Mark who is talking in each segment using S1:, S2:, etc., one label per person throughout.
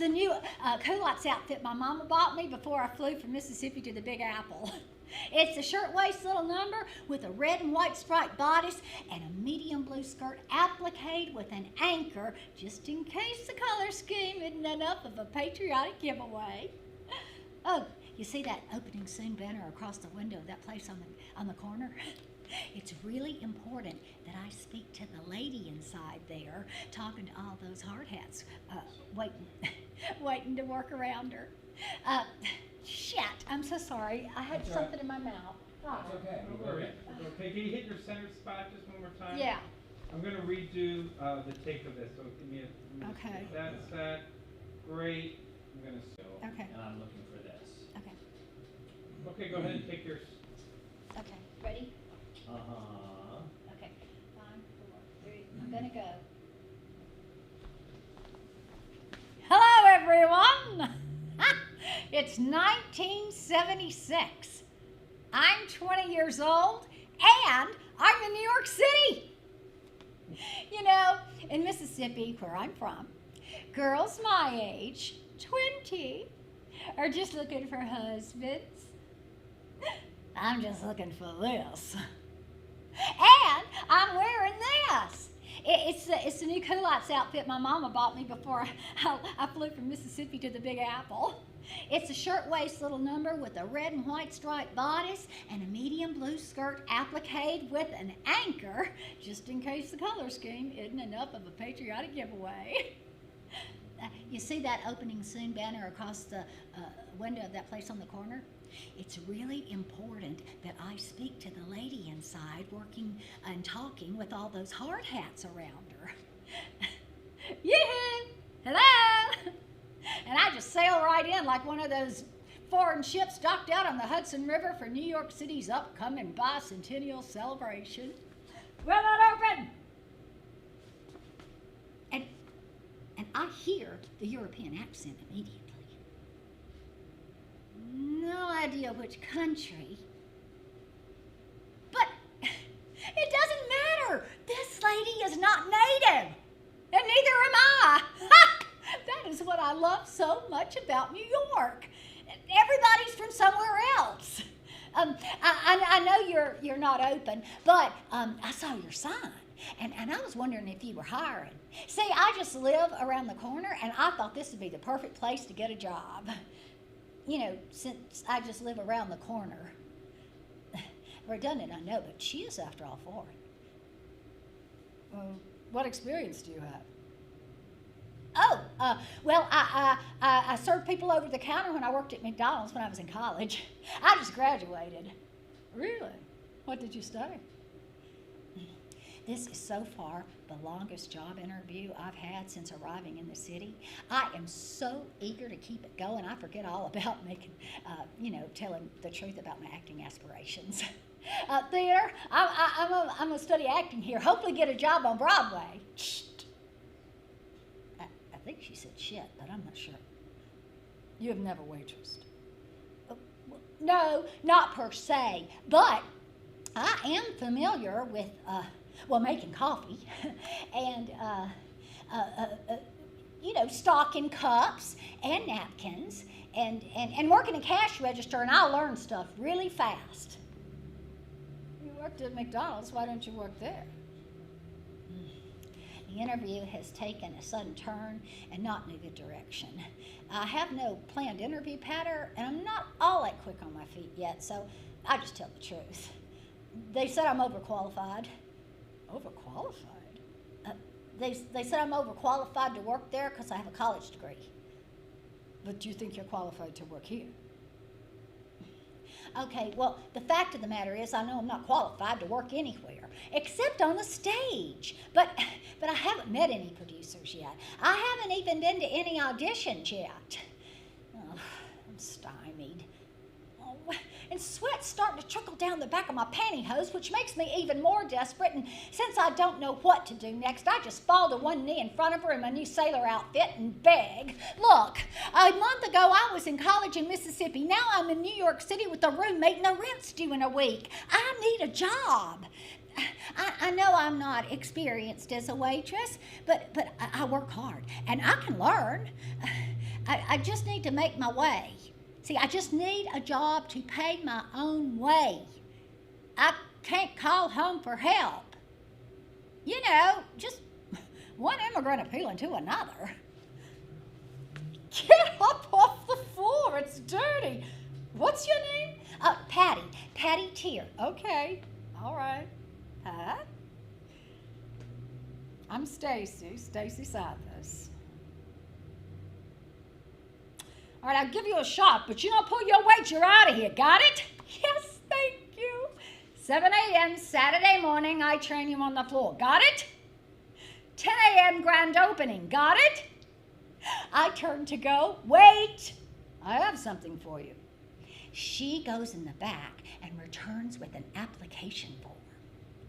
S1: the new culottes outfit my mama bought me before I flew from Mississippi to the Big Apple. It's a shirtwaist little number with a red and white striped bodice and a medium blue skirt appliqued with an anchor, just in case the color scheme isn't enough of a patriotic giveaway. Oh, you see that opening soon banner across the window of that place on the corner? It's really important that I speak to the lady inside there, talking to all those hard hats, waiting to work around her. Shit, I'm so sorry. I had
S2: That's
S1: something in my mouth.
S2: That's okay.
S3: All right. Okay, can you hit your center spot just one more time?
S1: Yeah.
S3: I'm going to redo the tape of this, so give me a
S1: Okay.
S3: That's that. Great. I'm going to still.
S1: Okay.
S2: And I'm looking for this.
S1: Okay.
S3: Okay, go ahead and take yours.
S1: Okay. Ready?
S2: Uh-huh.
S1: Okay. 5, 4, 3. I'm gonna go. Hello, everyone. It's 1976. I'm 20 years old, and I'm in New York City. You know, in Mississippi, where I'm from, girls my age, 20, are just looking for husbands. I'm just looking for this. And I'm wearing this. It's the new culottes outfit my mama bought me before I flew from Mississippi to the Big Apple. It's a shirtwaist little number with a red and white striped bodice and a medium blue skirt appliqued with an anchor, just in case the color scheme isn't enough of a patriotic giveaway. You see that opening soon banner across the window of that place on the corner? It's really important that I speak to the lady inside working and talking with all those hard hats around her. Yoo-hoo! Hello! And I just sail right in like one of those foreign ships docked out on the Hudson River for New York City's upcoming bicentennial celebration. Will it open? And I hear the European accent immediately. No idea which country. But it doesn't matter. This lady is not native. And neither am I. That is what I love so much about New York. Everybody's from somewhere else. I know you're not open, but I saw your sign. And I was wondering if you were hiring. See, I just live around the corner, and I thought this would be the perfect place to get a job. You know, since I just live around the corner. Redundant, I know, but she is, after all, foreign. What experience do you have? Oh, well, I served people over the counter when I worked at McDonald's when I was in college. I just graduated. Really? What did you study? This is so far the longest job interview I've had since arriving in the city. I am so eager to keep it going. I forget all about telling the truth about my acting aspirations. Theater, I'm gonna study acting here. Hopefully get a job on Broadway. Shh. I think she said shit, but I'm not sure. You have never waitressed? No, not per se, but I am familiar with making coffee and stocking cups and napkins and working a cash register, and I learned stuff really fast. You worked at McDonald's, why don't you work there? The interview has taken a sudden turn and not in a good direction. I have no planned interview pattern, and I'm not all that quick on my feet yet, so I just tell the truth. They said I'm overqualified. Overqualified? They said I'm overqualified to work there because I have a college degree. But do you think you're qualified to work here? Okay, well, the fact of the matter is I know I'm not qualified to work anywhere, except on the stage. But I haven't met any producers yet. I haven't even been to any auditions yet. Oh, I'm stymied. Oh, and sweat's starting to trickle down the back of my pantyhose, which makes me even more desperate. And since I don't know what to do next, I just fall to one knee in front of her in my new sailor outfit and beg. Look, a month ago I was in college in Mississippi. Now I'm in New York City with a roommate and the rent's due in a week. I need a job. I know I'm not experienced as a waitress, but I work hard and I can learn. I just need to make my way. See, I just need a job to pay my own way. I can't call home for help. You know, just one immigrant appealing to another. Get up off the floor, it's dirty. What's your name? Patty. Patty Tier. Okay, all right. Huh? I'm Stacy Sathis. All right, I'll give you a shot, but you don't pull your weight, you're out of here. Got it? Yes, thank you. 7 a.m. Saturday morning, I train you on the floor. Got it? 10 a.m. grand opening. Got it? I turn to go. Wait, I have something for you. She goes in the back and returns with an application form.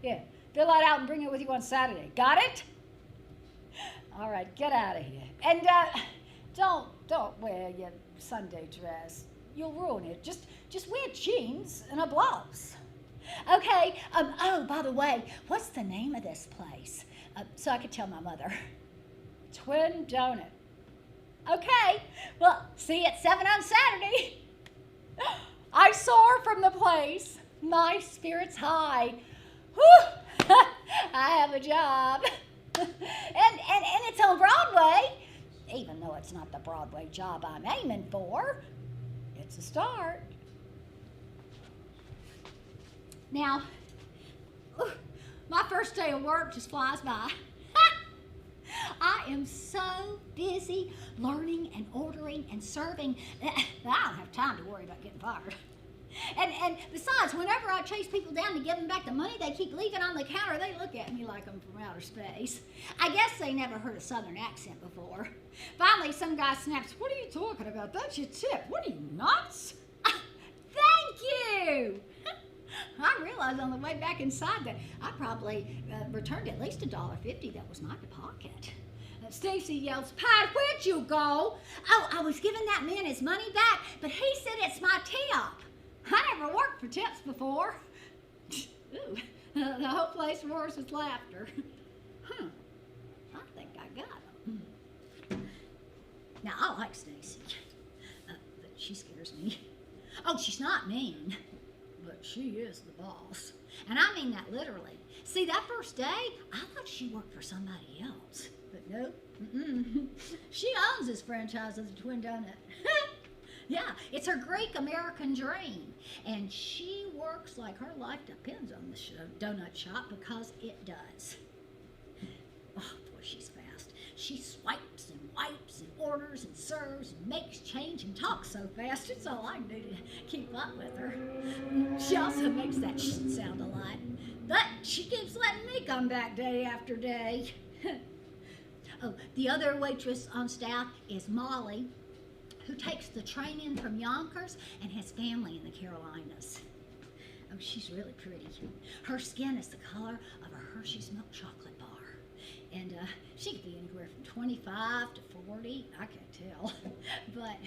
S1: Yeah, fill that out and bring it with you on Saturday. Got it? All right, get out of here. And don't wear your Sunday dress. You'll ruin it. Just wear jeans and a blouse. Okay. Oh, by the way, what's the name of this place? So I could tell my mother. Twin Donut. Okay. Well, see you at 7 on Saturday. I soar from the place. My spirits high. Whew. I have a job. and it's on Broadway. Even though it's not the Broadway job I'm aiming for, it's a start. Now, my first day of work just flies by. I am so busy learning and ordering and serving that I don't have time to worry about getting fired. And besides, whenever I chase people down to give them back the money they keep leaving on the counter, they look at me like I'm from outer space. I guess they never heard a southern accent before. Finally, some guy snaps, "What are you talking about? That's your tip. What are you, nuts?" Thank you! I realized on the way back inside that I probably returned at least $1.50 that was my pocket. Stacy yells, "Pat, where'd you go?" "Oh, I was giving that man his money back, but he said it's my tip. I never worked for tips before." Ooh, the whole place roars with laughter. I think I got him. Now, I like Stacy, but she scares me. Oh, she's not mean, but she is the boss. And I mean that literally. See, that first day, I thought she worked for somebody else. But nope. She owns this franchise of the Twin Donut. Yeah, it's her Greek American dream. And she works like her life depends on the donut shop because it does. Oh, boy, she's fast. She swipes and wipes and orders and serves and makes change and talks so fast. It's all I can do to keep up with her. She also makes that sound a lot. But she keeps letting me come back day after day. Oh, the other waitress on staff is Molly, who takes the train in from Yonkers and has family in the Carolinas. Oh, she's really pretty. Her skin is the color of a Hershey's milk chocolate bar. And she could be anywhere from 25 to 40, I can't tell. But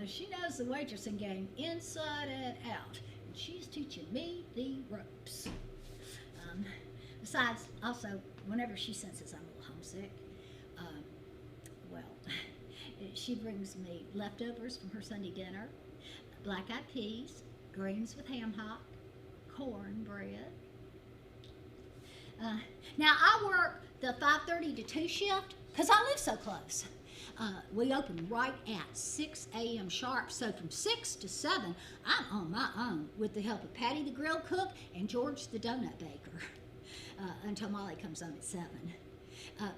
S1: she knows the waitressing game inside and out. And she's teaching me the ropes. Besides, also, whenever she senses I'm a little homesick, she brings me leftovers from her Sunday dinner, black-eyed peas, greens with ham hock, cornbread. Now, I work the 5:30 to 2 shift because I live so close. We open right at 6 a.m. sharp, so from 6 to 7, I'm on my own with the help of Patty the grill cook and George the donut baker until Molly comes on at 7.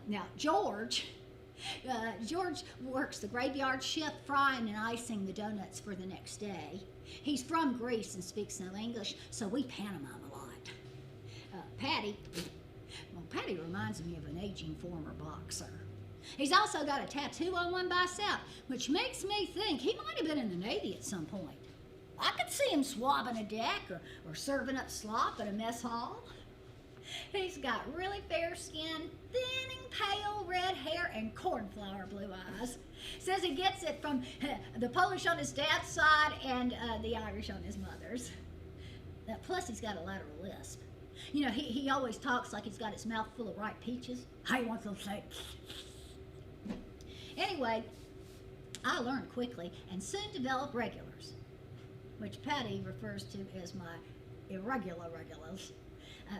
S1: Now, George works the graveyard shift, frying and icing the donuts for the next day. He's from Greece and speaks no English, so we pantomime a lot. Patty reminds me of an aging former boxer. He's also got a tattoo on one bicep, which makes me think he might have been in the Navy at some point. I could see him swabbing a deck or serving up slop at a mess hall. He's got really fair skin, thin and pale red hair, and cornflower blue eyes. Says he gets it from the Polish on his dad's side and the Irish on his mother's. Plus, he's got a lateral lisp. You know, he always talks like he's got his mouth full of ripe peaches. I want to say. Anyway, I learned quickly and soon developed regulars, which Patty refers to as my irregular regulars,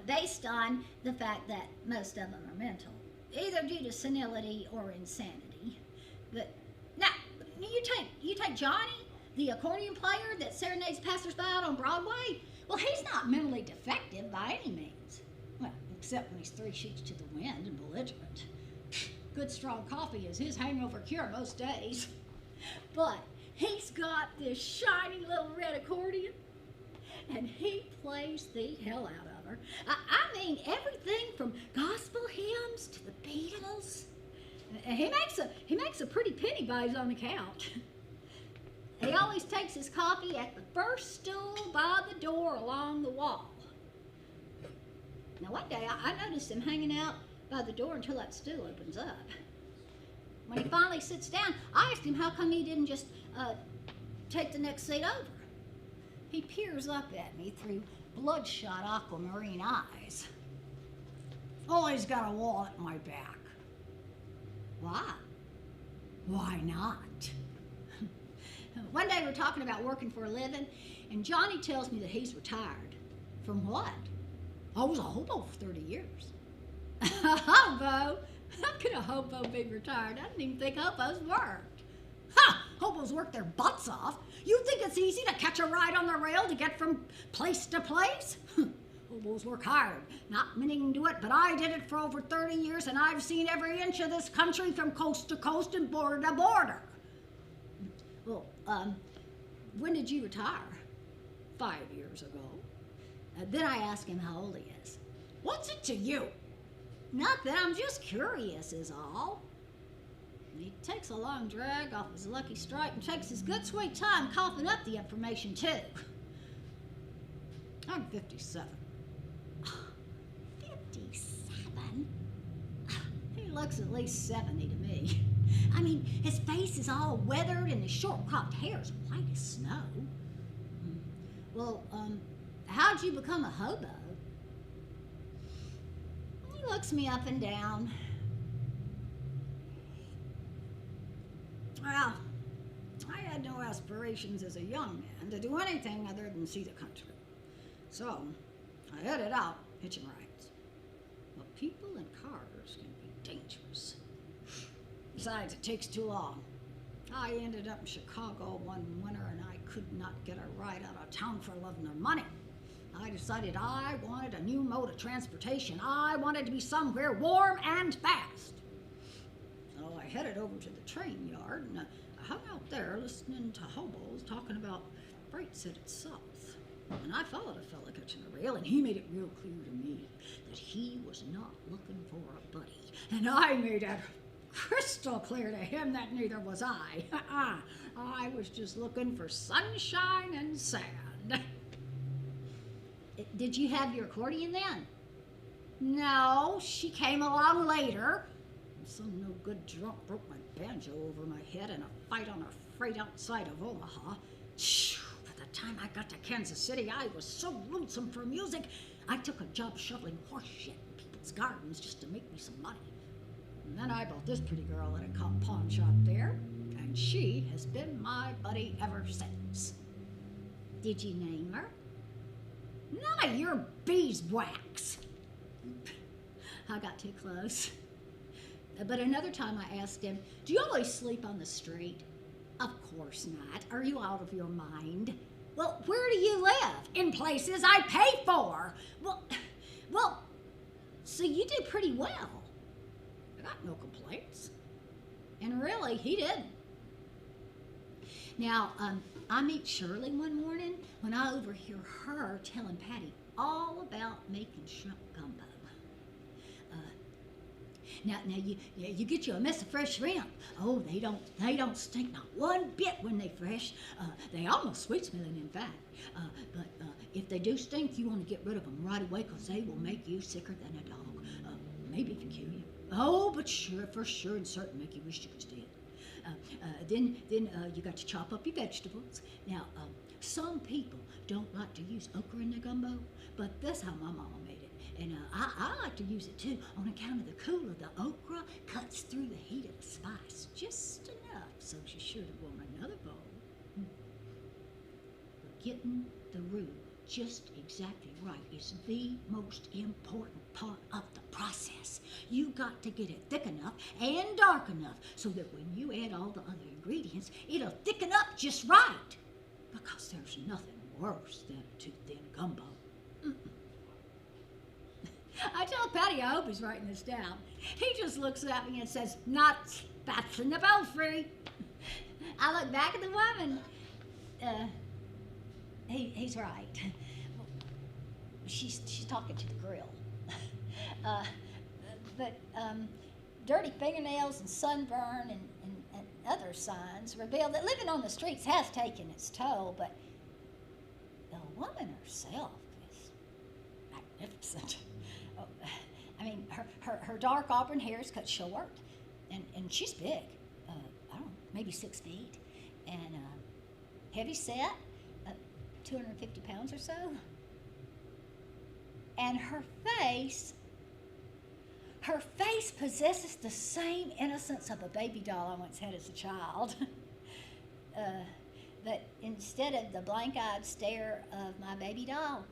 S1: based on the fact that most of them are mental, either due to senility or insanity. But now, you take Johnny, the accordion player that serenades passersby out on Broadway. Well, he's not mentally defective by any means. Well, except when he's 3 sheets to the wind and belligerent. Good strong coffee is his hangover cure most days. But he's got this shiny little red accordion, and he plays the hell out of her. I mean, everything from gospel hymns to the Beatles. He makes a pretty penny by his on the couch. He always takes his coffee at the first stool by the door along the wall. Now, one day I noticed him hanging out by the door until that stool opens up. When he finally sits down, I asked him how come he didn't just take the next seat over. He peers up at me through bloodshot aquamarine eyes. Always got a wall at my back. Why? Why not? One day we're talking about working for a living, and Johnny tells me that he's retired. From what? I was a hobo for 30 years. A hobo? How could a hobo be retired? I didn't even think hobos worked. Ha! Hobos work their butts off. You think it's easy to catch a ride on the rail to get from place to place? Hobos work hard. Not many can do it, but I did it for over 30 years, and I've seen every inch of this country from coast to coast and border to border. Well, when did you retire? 5 years ago. Then I asked him how old he is. What's it to you? Nothing, I'm just curious is all. He takes a long drag off his lucky strike and takes his good sweet time coughing up the information too. I'm 57. 57? He looks at least 70 to me. I mean, his face is all weathered and his short-cropped hair is white as snow. Well, how'd you become a hobo? He looks me up and down. Well, I had no aspirations as a young man to do anything other than see the country. So, I headed out hitching rides. But people and cars can be dangerous. Besides, it takes too long. I ended up in Chicago one winter and I could not get a ride out of town for love nor money. I decided I wanted a new mode of transportation. I wanted to be somewhere warm and fast. So I headed over to the train yard and I hung out there listening to hobos talking about freights headed south. And I followed a fella catching a rail, and he made it real clear to me that he was not looking for a buddy. And I made it crystal clear to him that neither was I. I was just looking for sunshine and sand. Did you have your accordion then? No, she came along later. Some no-good drunk broke my banjo over my head in a fight on a freight outside of Omaha. By the time I got to Kansas City, I was so lonesome for music, I took a job shoveling horse shit in people's gardens just to make me some money. And then I bought this pretty girl at a pawn shop there, and she has been my buddy ever since. Did you name her? None of your beeswax. I got too close. But another time I asked him, do you always sleep on the street? Of course not. Are you out of your mind? Well, where do you live? In places I pay for. Well, so you did pretty well. I got no complaints. And really, he didn't. Now, I meet Shirley one morning when I overhear her telling Patty all about making shrimp gumbo. Now you get you a mess of fresh shrimp. Oh, they don't stink not one bit when they fresh. They almost sweet smelling, in fact. But if they do stink, you want to get rid of them right away, 'cause they will make you sicker than a dog. Maybe even kill you. Oh, but sure, for sure and certain, make you wish you was dead. Then you got to chop up your vegetables. Now, some people don't like to use okra in their gumbo, but that's how my mama made it. And I like to use it too, on account of the cool of the okra cuts through the heat of the spice just enough so she sure to want another bowl. But getting the roux just exactly right is the most important part of the process. You got to get it thick enough and dark enough so that when you add all the other ingredients, it'll thicken up just right. Because there's nothing worse than a too thin gumbo. I tell Patty I hope he's writing this down. He just looks at me and says, "Nuts, that's in the belfry." I look back at the woman. He's right. She's talking to the grill. But dirty fingernails and sunburn and other signs reveal that living on the streets has taken its toll, but the woman herself is magnificent. I mean, her dark auburn hair is cut short, and she's big. I don't know, maybe 6 feet, and heavy set, 250 pounds or so. And her face possesses the same innocence of a baby doll I once had as a child. But instead of the blank-eyed stare of my baby doll,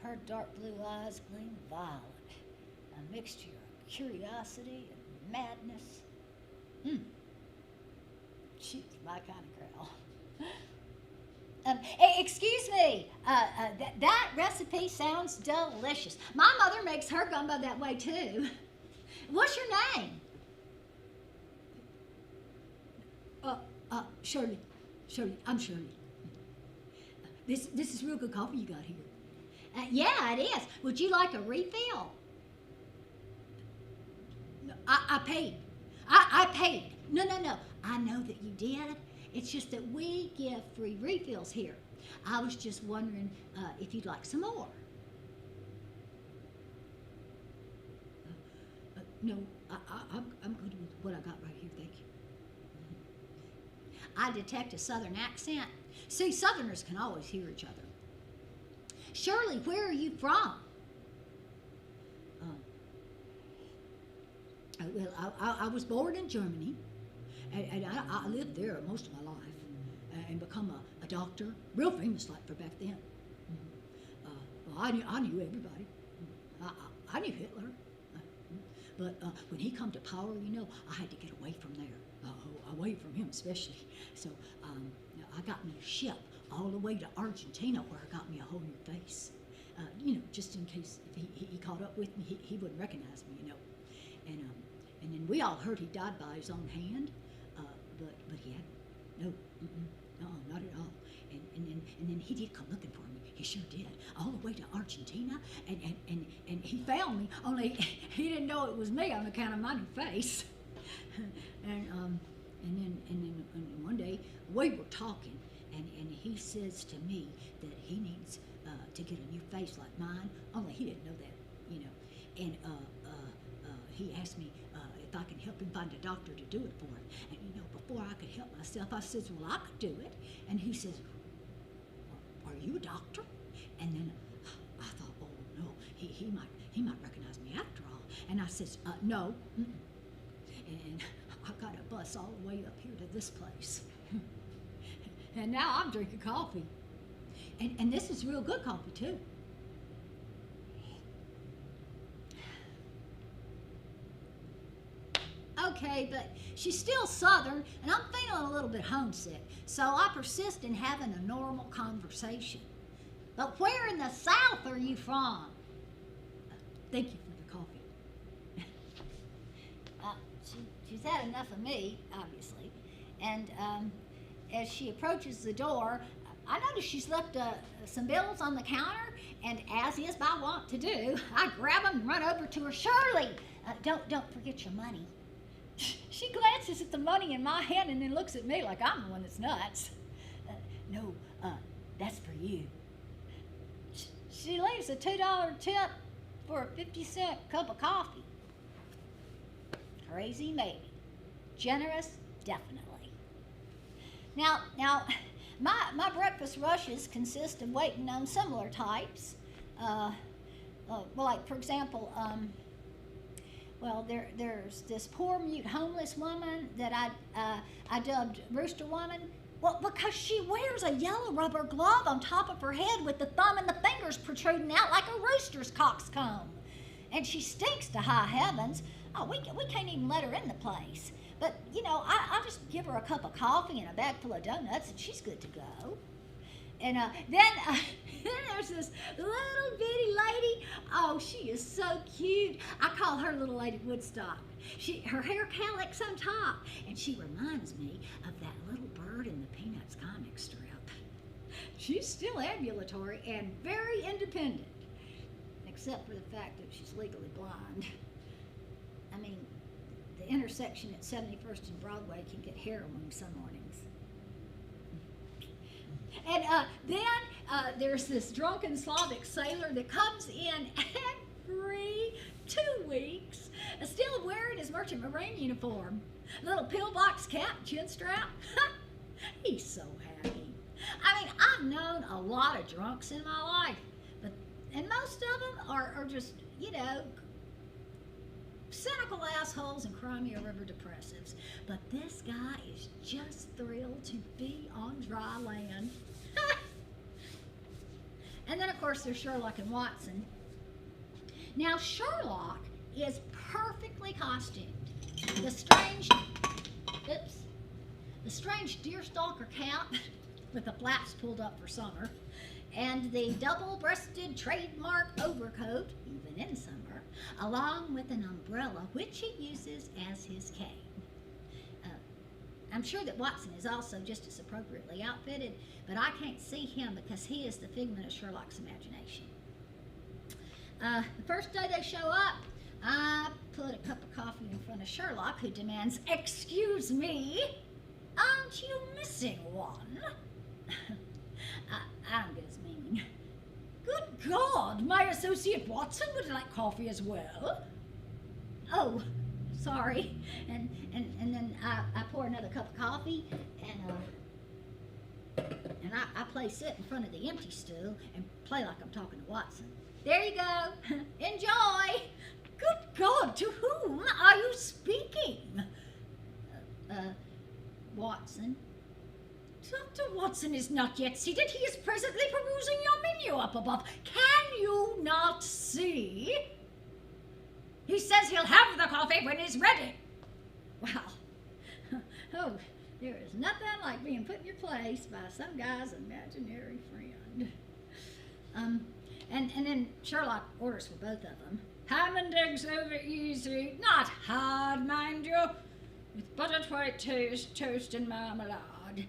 S1: her dark blue eyes gleam violet, a mixture of curiosity and madness. She's my kind of girl. Excuse me, that recipe sounds delicious. My mother makes her gumbo that way too. What's your name? Shirley. I'm Shirley. This is real good coffee you got here. Yeah, it is. Would you like a refill? No, I paid. I paid. No. I know that you did. It's just that we give free refills here. I was just wondering if you'd like some more. No, I'm good with what I got right here, thank you. I detect a Southern accent. See, Southerners can always hear each other. Shirley, where are you from? Well, I was born in Germany, and I lived there most of my life, and become a doctor, real famous like for back then. Well, I knew everybody. I knew Hitler. But when he come to power, I had to get away from there, away from him especially. So I got me a ship all the way to Argentina where I got me a whole new face. Just in case if he caught up with me, he wouldn't recognize me, And then we all heard he died by his own hand, but he hadn't. No, not at all. And then he did come looking for me. He sure did. All the way to Argentina, and he found me. Only he didn't know it was me on account of my new face. and then one day we were talking, and he says to me that he needs to get a new face like mine. Only he didn't know that, And he asked me if I can help him find a doctor to do it for him. And before I could help myself, I says, "Well, I could do it." And he says, "Are you a doctor?" And then I thought, "Oh no, he might recognize me after all." And I says, "No." And I got a bus all the way up here to this place. And now I'm drinking coffee. And this is real good coffee too. Okay, but she's still Southern, and I'm feeling a little bit homesick, so I persist in having a normal conversation. But where in the South are you from? Thank you for the coffee. She's had enough of me, obviously, and as she approaches the door, I notice she's left some bills on the counter, and as is my wont to do, I grab them and run over to her. "Shirley, don't forget your money." She glances at the money in my hand and then looks at me like I'm the one that's nuts. "No, that's for you." She leaves a $2 tip for a 50-cent cup of coffee. Crazy, maybe. Generous, definitely. Now, my breakfast rushes consist of waiting on similar types. Well, like, for example, Well, there's this poor mute homeless woman that I dubbed Rooster Woman. Well, because she wears a yellow rubber glove on top of her head with the thumb and the fingers protruding out like a rooster's coxcomb. And she stinks to high heavens. Oh, we can't even let her in the place. But, you know, I'll just give her a cup of coffee and a bag full of donuts, and she's good to go. And then there's this little bitty lady. Oh, she is so cute. I call her Little Lady Woodstock. Her hair calyx on top, and she reminds me of that little bird in the Peanuts comic strip. She's still ambulatory and very independent, except for the fact that she's legally blind. I mean, the intersection at 71st and Broadway can get heroin some mornings. And then there's this drunken Slavic sailor that comes in every 2 weeks, still wearing his merchant marine uniform. Little pillbox cap, chin strap. He's so happy. I mean, I've known a lot of drunks in my life, and most of them are just, you know, cynical assholes and Crimea River depressives. But this guy is just thrilled to be on dry land. And then, of course, there's Sherlock and Watson. Now, Sherlock is perfectly costumed. The strange deerstalker cap with the flaps pulled up for summer, and the double-breasted trademark overcoat, even in summer, along with an umbrella, which he uses as his cane. I'm sure that Watson is also just as appropriately outfitted, but I can't see him because he is the figment of Sherlock's imagination. The first day they show up, I put a cup of coffee in front of Sherlock, who demands, "Excuse me, aren't you missing one?" I don't get his meaning. "Good God, my associate Watson would like coffee as well." "Oh, sorry." And then I pour another cup of coffee, and I place it in front of the empty stool and play like I'm talking to Watson. "There you go. Enjoy." "Good God, to whom are you speaking?" Watson." "Dr. Watson is not yet seated. He is presently perusing your menu up above. Can you not see? He says he'll have the coffee when he's ready." Well, oh, there is nothing like being put in your place by some guy's imaginary friend. And then Sherlock orders for both of them. "Ham and eggs over easy, not hard, mind you, with buttered white toast and marmalade.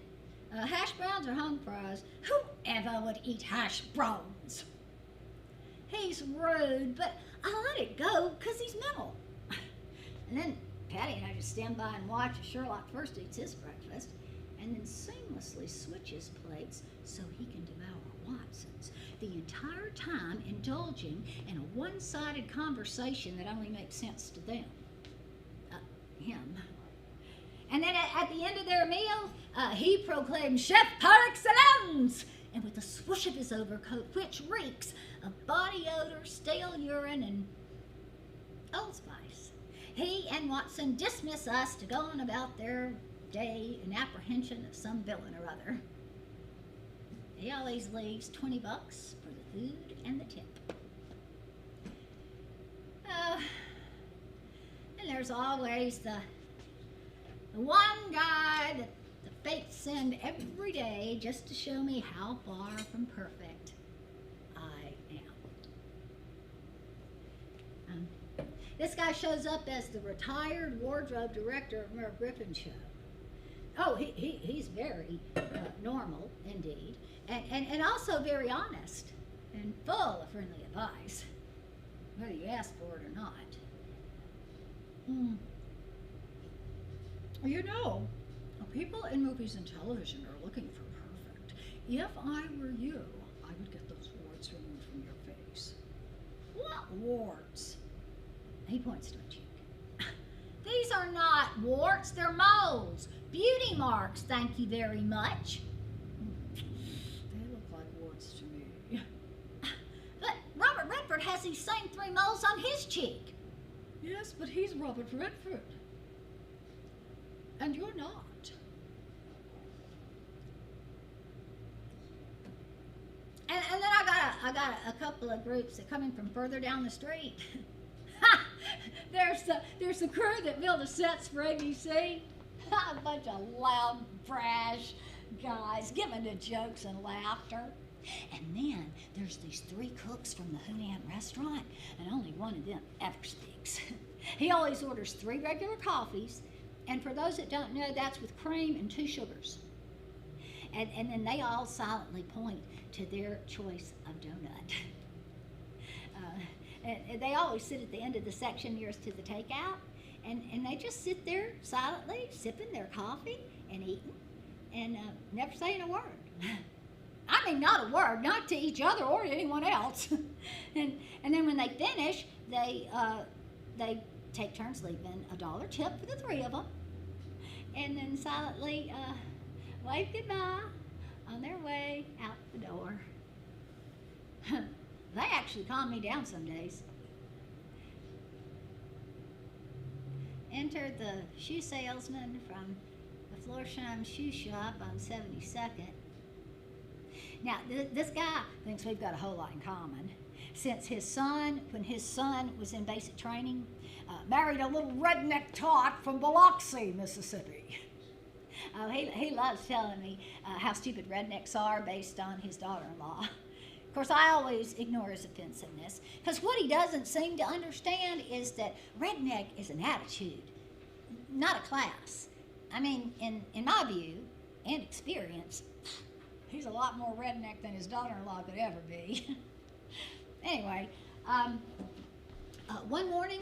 S1: Hash browns or home fries? Whoever would eat hash browns?" He's rude, but I let it go because he's mental. And then Patty and I just stand by and watch as Sherlock first eats his breakfast and then seamlessly switches plates so he can devour Watson's, the entire time indulging in a one-sided conversation that only makes sense to them. Him. And then at the end of their meal, he proclaims chef par excellence, and with a swoosh of his overcoat, which reeks of body odor, stale urine, and Old Spice, he and Watson dismiss us to go on about their day in apprehension of some villain or other. He always leaves $20 for the food and the tip. And there's always the one guy that the fates send every day just to show me how far from perfect I am. This guy shows up as the retired wardrobe director of Merv Griffin's show. Oh, he's very normal indeed, and also very honest and full of friendly advice, whether you ask for it or not. You know, people in movies and television are looking for perfect. If I were you, I would get those warts removed from your face. What warts? He points to a cheek. These are not warts, they're moles. Beauty marks, thank you very much. They look like warts to me. But Robert Redford has these same 3 moles on his cheek. Yes, but he's Robert Redford. And you're not. And then I got a couple of groups that come in from further down the street. There's the crew that build the sets for ABC. A bunch of loud, brash guys giving the jokes and laughter. And then there's these 3 cooks from the Hunan restaurant, and only one of them ever speaks. He always orders 3 regular coffees, and for those that don't know, that's with cream and 2 sugars. And then they all silently point to their choice of donut. And they always sit at the end of the section nearest to the takeout, and they just sit there silently, sipping their coffee and eating, and never saying a word. I mean, not a word, not to each other or to anyone else. and then when they finish, they take turns leaving a $1 tip for the 3 of them, and then silently wave goodbye on their way out the door. They actually calm me down some days. Enter the shoe salesman from the Florsheim shoe shop on 72nd. Now, this guy thinks we've got a whole lot in common. Since when his son was in basic training, married a little redneck tot from Biloxi, Mississippi. Oh, he loves telling me how stupid rednecks are based on his daughter-in-law. Of course, I always ignore his offensiveness, because what he doesn't seem to understand is that redneck is an attitude, not a class. I mean, in my view and experience, he's a lot more redneck than his daughter-in-law could ever be. Anyway, one morning,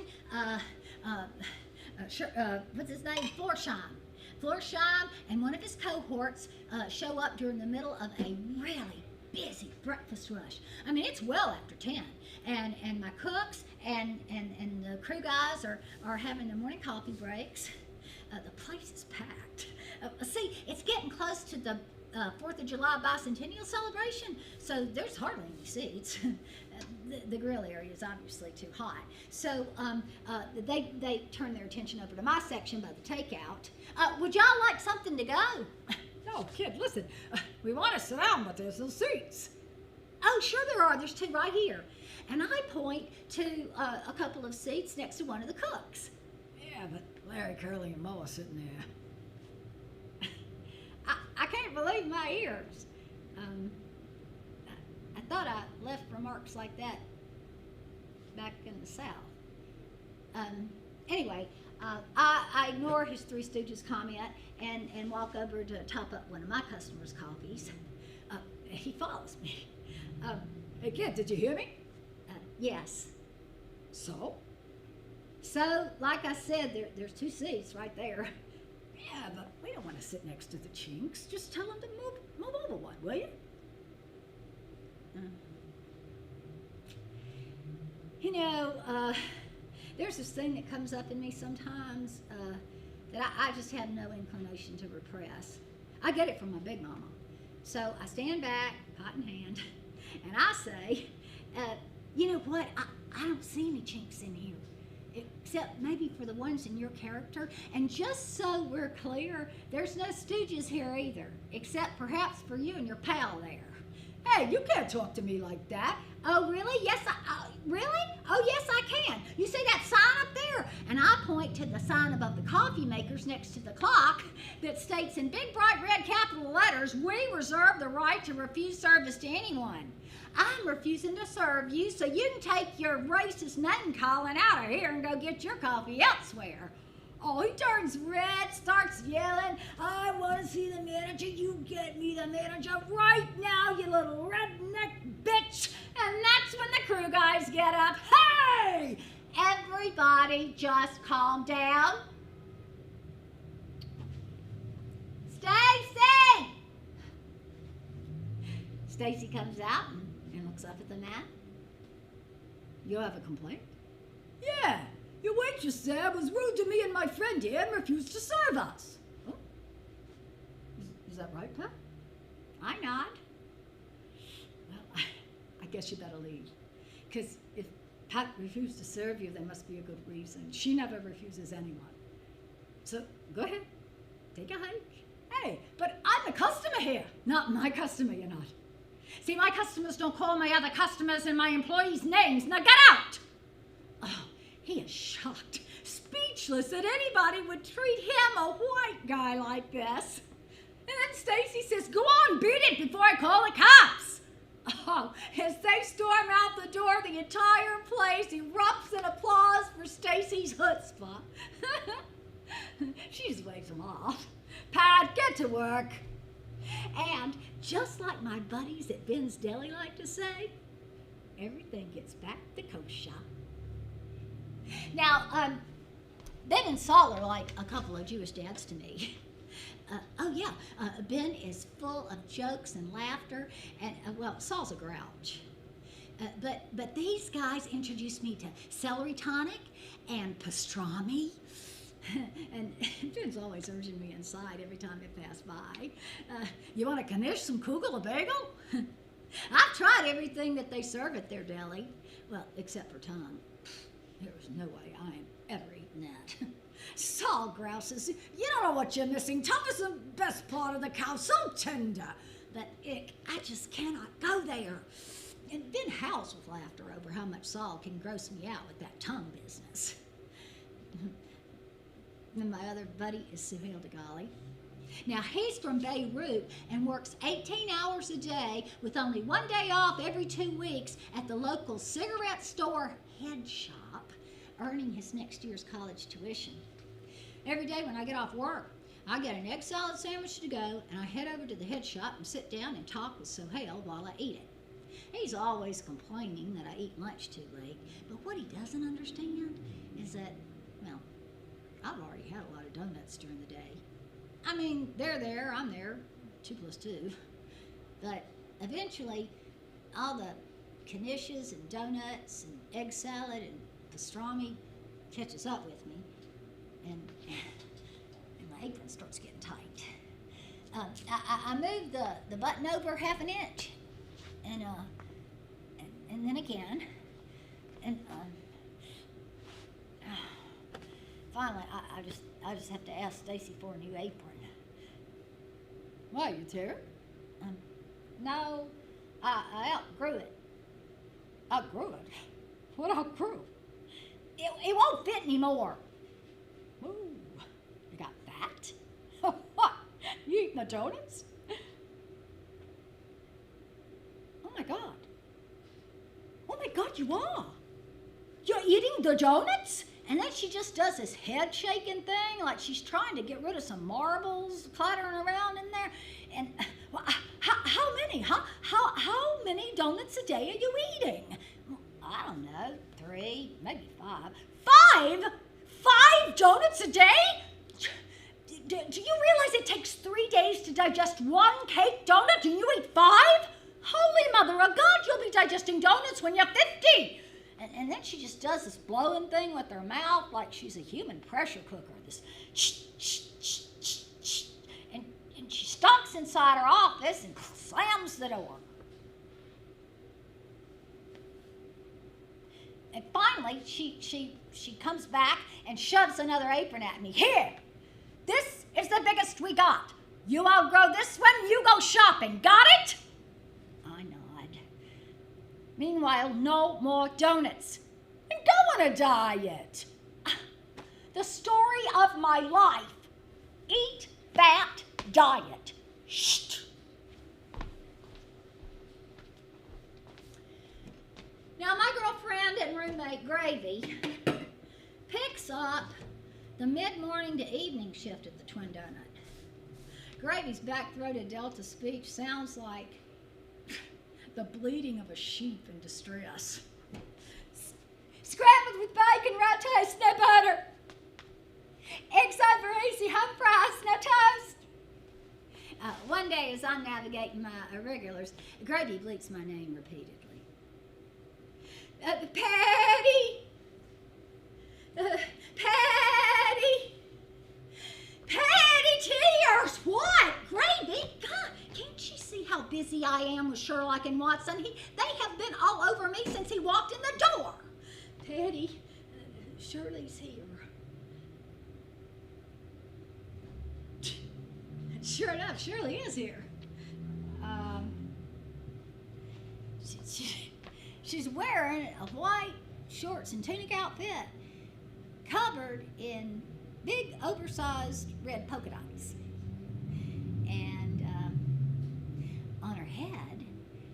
S1: what's his name? Florsheim and one of his cohorts show up during the middle of a really busy breakfast rush. I mean, it's well after 10, and my cooks and the crew guys are having their morning coffee breaks. The place is packed. See, it's getting close to the 4th of July bicentennial celebration, so there's hardly any seats. The grill area is obviously too hot. So they turn their attention over to my section by the takeout. Would y'all like something to go?
S4: No, kid, listen. We want to sit down, but there's no seats.
S1: Oh, sure there are. There's 2 right here. And I point to a couple of seats next to one of the cooks.
S4: Yeah, but Larry, Curly, and Mo are sitting there.
S1: I can't believe my ears. I thought I left remarks like that back in the South. Anyway, I ignore his Three Stooges comment and walk over to top up one of my customers' coffees. He follows me.
S4: Hey, kid, did you hear me?
S1: Yes.
S4: So?
S1: So, like I said, there's 2 seats right there.
S4: Yeah, but we don't want to sit next to the chinks. Just tell them to move over one, will you?
S1: You know, there's this thing that comes up in me sometimes that I just have no inclination to repress. I get it from my big mama. So I stand back, pot in hand, and I say, you know what, I don't see any chinks in here, except maybe for the ones in your character. And just so we're clear, there's no stooges here either, except perhaps for you and your pal there.
S4: Hey, you can't talk to me like that.
S1: Oh, really? Yes, really? Oh, yes, I can. You see that sign up there? And I point to the sign above the coffee makers next to the clock that states in big, bright, red capital letters, "We reserve the right to refuse service to anyone." I'm refusing to serve you, so you can take your racist name-calling out of here and go get your coffee elsewhere. Oh, he turns red, starts yelling, "I want to see the manager. You get me the manager right now, you little redneck bitch." And that's when the crew guys get up. Hey! Everybody just calm down. Stacy! Stacy comes out and looks up at the map.
S4: You have a complaint? Yeah. Your waitress there was rude to me and my friend here and refused to serve us. Oh. Is that right, Pep?
S1: I nod.
S4: Well, I guess you better leave. Because if Pat refused to serve you, there must be a good reason. She never refuses anyone. So go ahead, take a hike. Hey, but I'm the customer here. Not my customer, you're not. See, my customers don't call my other customers and my employees names. Now get out! Oh, he is shocked, speechless that anybody would treat him, a white guy, like this. And then Stacy says, go on, beat it before I call the cops. Oh, as they storm out the door, the entire place erupts in applause for Stacy's chutzpah. She just waves them off. Pat, get to work. And just like my buddies at Ben's Deli like to say, everything gets back to kosher. Now, Ben and Saul are like a couple of Jewish dads to me. Ben is full of jokes and laughter, and Saul's a grouch. But these guys introduced me to celery tonic and pastrami. And Ben's always urging me inside every time they pass by. You want a knish, some kugel, a bagel? I've tried everything that they serve at their deli. Well, except for tongue. There is no way I am ever eating that. Saul grouses, you don't know what you're missing. Tongue is the best part of the cow, so tender. But I just cannot go there. And Ben howls with laughter over how much Saul can gross me out with that tongue business. And my other buddy is Suhail Degali. Now, he's from Beirut and works 18 hours a day with only 1 day off every 2 weeks at the local cigarette store head shop, earning his next year's college tuition. Every day when I get off work, I get an egg salad sandwich to go, and I head over to the head shop and sit down and talk with Suhail while I eat it. He's always complaining that I eat lunch too late, but what he doesn't understand is that, well, I've already had a lot of donuts during the day. I mean, they're there, I'm there, 2 + 2. But eventually, all the knishes and donuts and egg salad and pastrami catches up with me, and my apron starts getting tight. I moved the button over 1/2 inch, and then again, and finally, I just have to ask Stacy for a new apron. Why, you tear it? No, I outgrew it. Outgrew it? What outgrew? It won't fit anymore. Ooh, you got fat? What? You eating the donuts? Oh my God. Oh my God, you are. You're eating the donuts? And then she just does this head shaking thing, like she's trying to get rid of some marbles clattering around in there. And well, how many? How many donuts a day are you eating? I don't know, 3, maybe 5. 5? 5 donuts a day? Do you realize it takes 3 days to digest 1 cake donut, and you eat 5? Holy Mother of God, you'll be digesting donuts when you're 50. And then she just does this blowing thing with her mouth like she's a human pressure cooker. This and she stalks inside her office and slams the door. And finally, she comes back and shoves another apron at me. Here, this is the biggest we got. You outgrow this one, you go shopping. Got it? I nod. Meanwhile, no more donuts. And go on a diet. The story of my life. Eat, fat, diet. Shh. Now, my girlfriend and roommate, Gravy, picks up the mid-morning to evening shift at the Twin Donut. Gravy's back-throated Delta speech sounds like the bleating of a sheep in distress. Scrambled with bacon, raw toast, no butter. Eggs over easy, home fries, no toast. One day, as I'm navigating my irregulars, Gravy bleats my name repeatedly. Patty! Patty! Patty Tears! What? Gravy? God, can't you see how busy I am with Sherlock and Watson? They have been all over me since he walked in the door. Eddie, Shirley's here. Sure enough, Shirley is here. She's wearing a white shorts and tunic outfit covered in big oversized red polka dots. And on her head,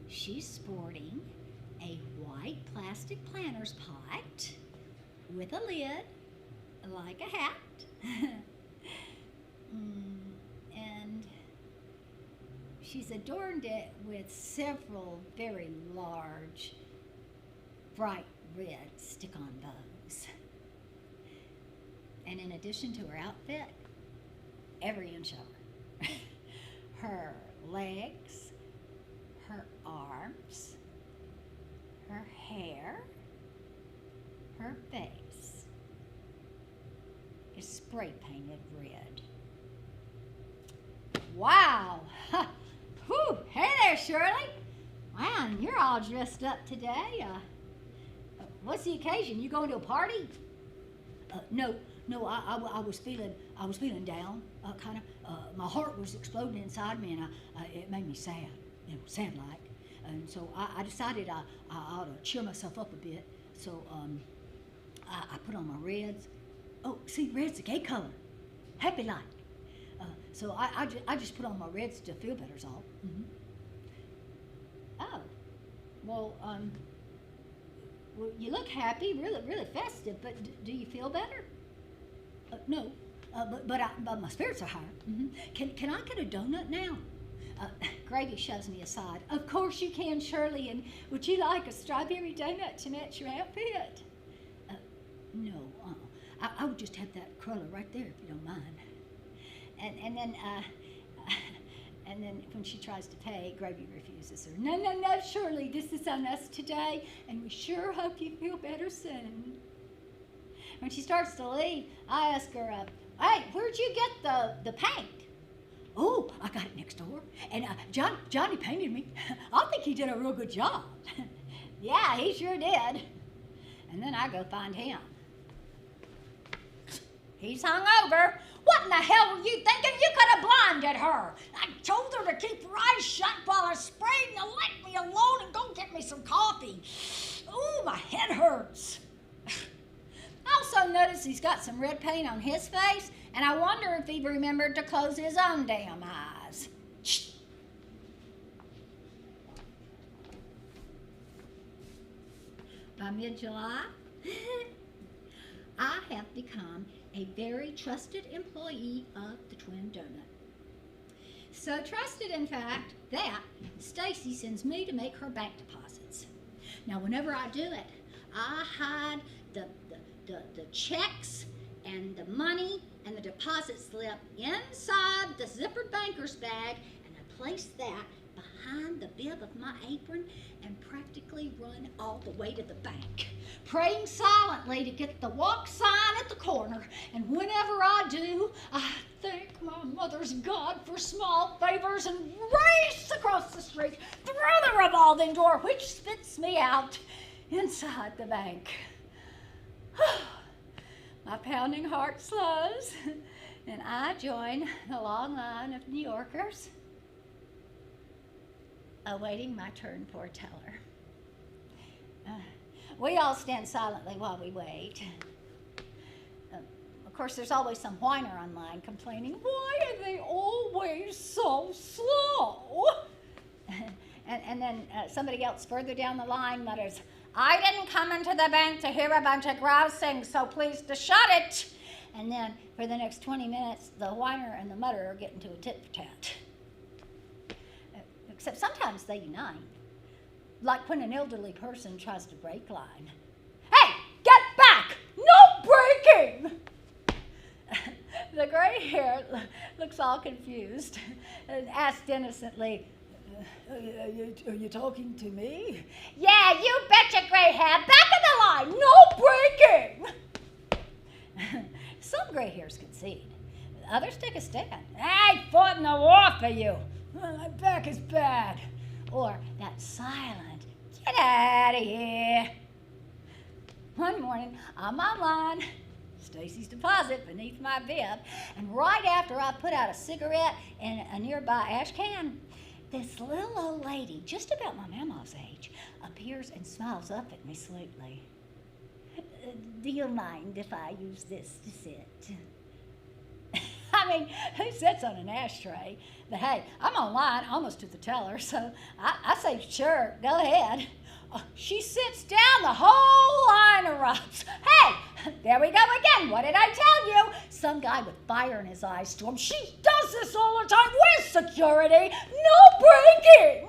S4: she's sporting a white plastic planter's pot with a lid like a hat. And she's adorned it with several very large, bright red stick-on bows. And in addition to her outfit, every inch of her, her legs, her arms, her hair, her face is spray painted red. Wow! Whew! Hey there, Shirley. Wow, and you're all dressed up today. What's the occasion? You going to a party? No. I was feeling down, kind of. My heart was exploding inside me, and it made me sad, sad like. And so I decided I ought to cheer myself up a bit. So I put on my reds. Oh, see, red's a gay color, happy like. So I just put on my reds to feel better's all. Mm-hmm. Oh, well, you look happy, really festive. But do you feel better? No, but my spirits are higher. Mm-hmm. Can I get a donut now? Gravy shoves me aside. Of course you can, Shirley. And would you like a strawberry donut to match your outfit? No, I would just have that cruller right there if you don't mind. And then when she tries to pay, Gravy refuses her. No, Shirley, this is on us today, and we sure hope you feel better soon. When she starts to leave, I ask her, hey, where'd you get the paint? Oh, I got it next door, and Johnny painted me. I think he did a real good job. Yeah, he sure did. And then I go find him. He's hungover. What in the hell were you thinking? You could have blinded her. I told her to keep her eyes shut while I sprayed, and to let me alone and go get me some coffee. Ooh, my head hurts. I also noticed he's got some red paint on his face, and I wonder if he remembered to close his own damn eyes. Shh. By mid-July, I have become a very trusted employee of the Twin Donut. So trusted, in fact, that Stacy sends me to make her bank deposits. Now, whenever I do it, I hide the checks and the money and the deposit slip inside the zippered banker's bag, and I place that behind the bib of my apron and practically run all the way to the bank, praying silently to get the walk sign at the corner. And whenever I do, I thank my mother's God for small favors and race across the street through the revolving door, which spits me out inside the bank. My pounding heart slows, and I join the long line of New Yorkers awaiting my turn for a teller. We all stand silently while we wait. Of course, there's always some whiner online complaining, why are they always so slow? and then somebody else further down the line mutters, I didn't come into the bank to hear a bunch of grousing, so please to shut it. And then for the next 20 minutes, the whiner and the mutter are getting to a tit-for-tat. Except sometimes they unite. Like when an elderly person tries to break line. Hey, get back! No breaking! The gray hair looks all confused and asks innocently, are you talking to me? Yeah, you betcha, gray hair. Back of the line, no breaking! Some gray hairs concede. Others take a stand. I fought in the war for you. My back is bad. Or that silent, get out of here.
S1: One morning, I'm online, Stacy's Deposit beneath my bib, and right after I put out a cigarette in a nearby ash can, this little old lady, just about my mama's age, appears and smiles up at me sweetly. Do you mind if I use this to sit? I mean, who sits on an ashtray? But hey, I'm online almost to the teller, so I say, sure, go ahead. She sits down, the whole line erupts. Hey, there we go again. What did I tell you? Some guy with fire in his eyes stormed. She does this all the time. Where's security? No breaking.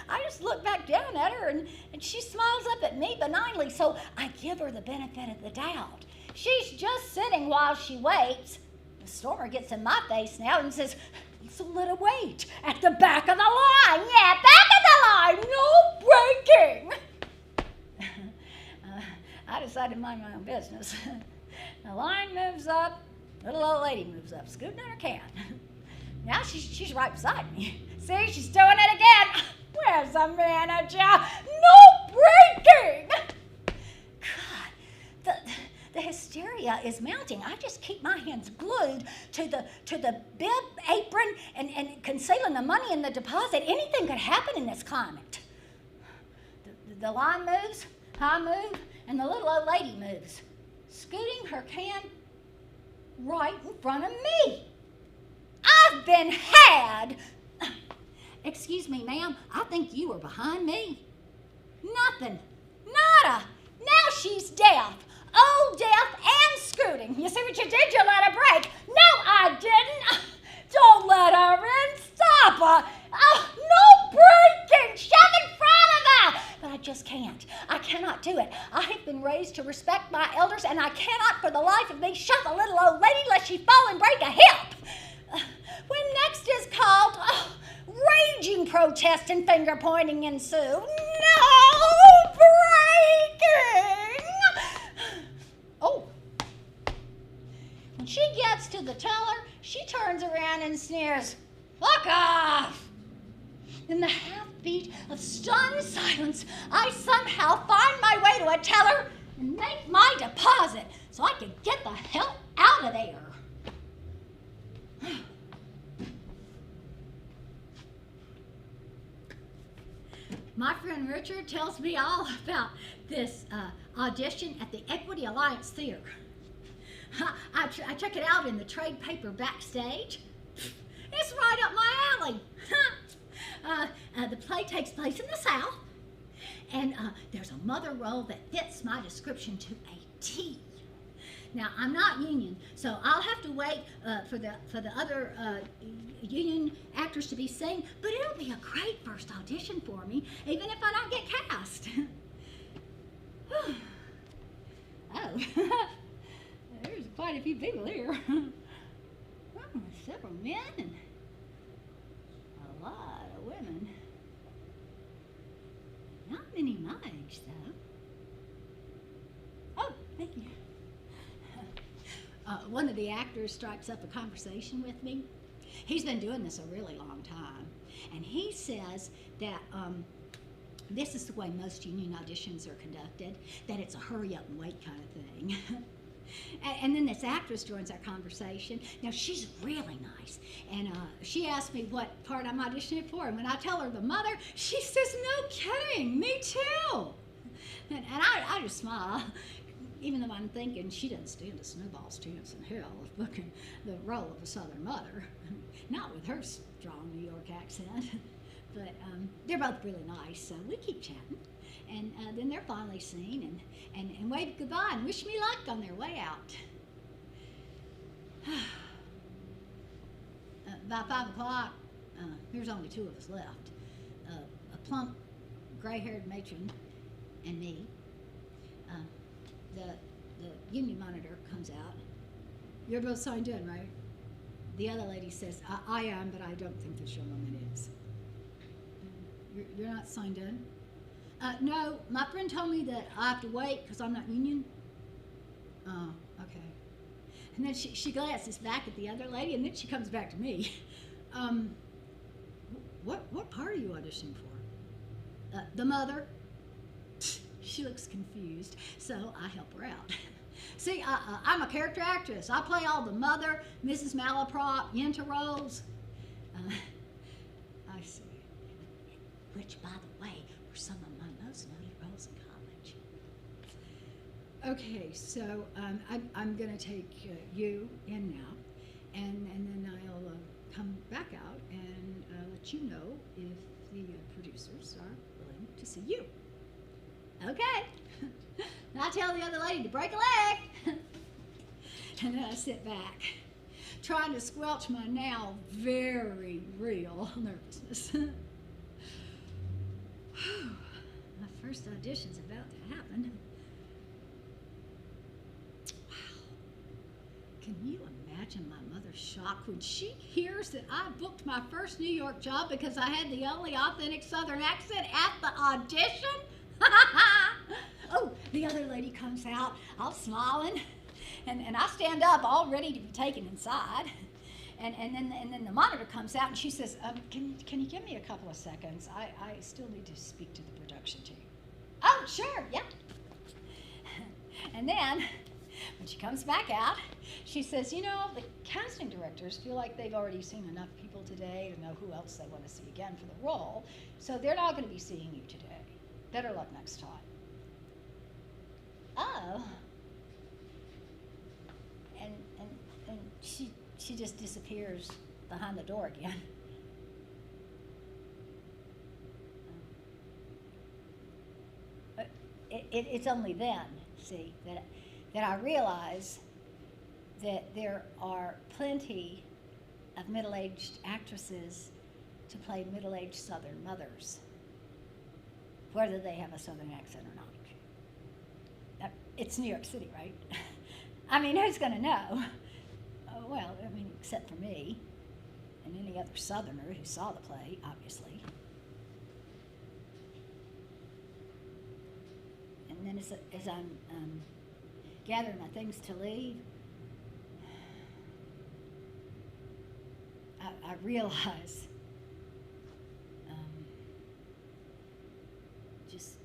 S1: I just look back down at her, and she smiles up at me benignly, so I give her the benefit of the doubt. She's just sitting while she waits. The stormer gets in my face now and says, so let her wait at the back of the line. Yeah, back of the line, no breaking. I decided to mind my own business. The line moves up, little old lady moves up, scooting in her can. Now she's right beside me. See, she's doing it again. Where's the manager? No breaking. God, the hysteria is mounting. I just keep my hands glued to the bib apron and concealing the money in the deposit. Anything could happen in this climate. The line moves, I move, and the little old lady moves, scooting her can right in front of me. I've been had. Excuse me, ma'am, I think you were behind me. Nothing. Nada. Now she's deaf. Old deaf and scooting. You see what you did? You let her break. No, I didn't. Don't let her in. Stop her. Oh, no breaking. Shove in front of her. But I just can't. I cannot do it. I have been raised to respect my elders, and I cannot for the life of me shove a little old lady lest she fall and break a hip. When next is called, raging protest and finger pointing ensue. No breaking! Oh. When she gets to the teller, she turns around and sneers, fuck off! In the half-beat of stunned silence, I somehow find my way to a teller and make my deposit so I can get the hell out of there. My friend Richard tells me all about this audition at the Equity Alliance Theater. I check it out in the trade paper backstage. It's right up my alley. The play takes place in the South, and there's a mother role that fits my description to a T. Now, I'm not union, so I'll have to wait for the other union actors to be seen, but it'll be a great first audition for me, even if I don't get cast. Oh, there's quite a few people here. Several men and a lot of women. Not many my age, though. Oh, thank you. One of the actors strikes up a conversation with me. He's been doing this a really long time. And he says that this is the way most union auditions are conducted, that it's a hurry up and wait kind of thing. And then this actress joins our conversation. Now, she's really nice. And she asked me what part I'm auditioning for. And when I tell her the mother, she says, no kidding, me too. And I just smile. Even though I'm thinking she doesn't stand a snowball's chance in hell of booking the role of a Southern mother. Not with her strong New York accent. But they're both really nice, so we keep chatting. And then they're finally seen and wave goodbye and wish me luck on their way out. By 5 o'clock, there's only 2 of us left. A plump, gray-haired matron and me. The union monitor comes out. You're both signed in, right? The other lady says, I am, but I don't think this young woman is. You're not signed in? No, my friend told me that I have to wait because I'm not union. Oh, okay. And then she glances back at the other lady, and then she comes back to me. What part are you auditioning for? The mother.
S4: She looks confused, so I help her out. See, I'm a character actress. I play all the mother, Mrs. Malaprop, Yenta roles. I see. Which, by the way, were some of my most noted roles in college. Okay, so I'm going to take you in now, and then I'll come back out and let you know if the producers are willing to see you. Okay. And I tell the other lady to break a leg. And then I sit back, trying to squelch my now very real nervousness. My first audition's about to happen. Wow. Can you imagine my mother's shock when she hears that I booked my first New York job because I had the only authentic Southern accent at the audition? Oh, the other lady comes out, all smiling, and I stand up, all ready to be taken inside. And then the monitor comes out and she says, can you give me a couple of seconds? I still need to speak to the production team. Oh, sure, yeah. And then when she comes back out, she says, you know, the casting directors feel like they've already seen enough people today to know who else they want to see again for the role, so they're not going to be seeing you today. Better luck next time. Oh. And she just disappears behind the door again. It's only then, see, that I realize that there are plenty of middle-aged actresses to play middle-aged Southern mothers, whether they have a Southern accent or not. It's New York City, right? I mean, who's going to know? Well, I mean, except for me and any other Southerner who saw the play, obviously. And then as I'm gathering my things to leave, I realize just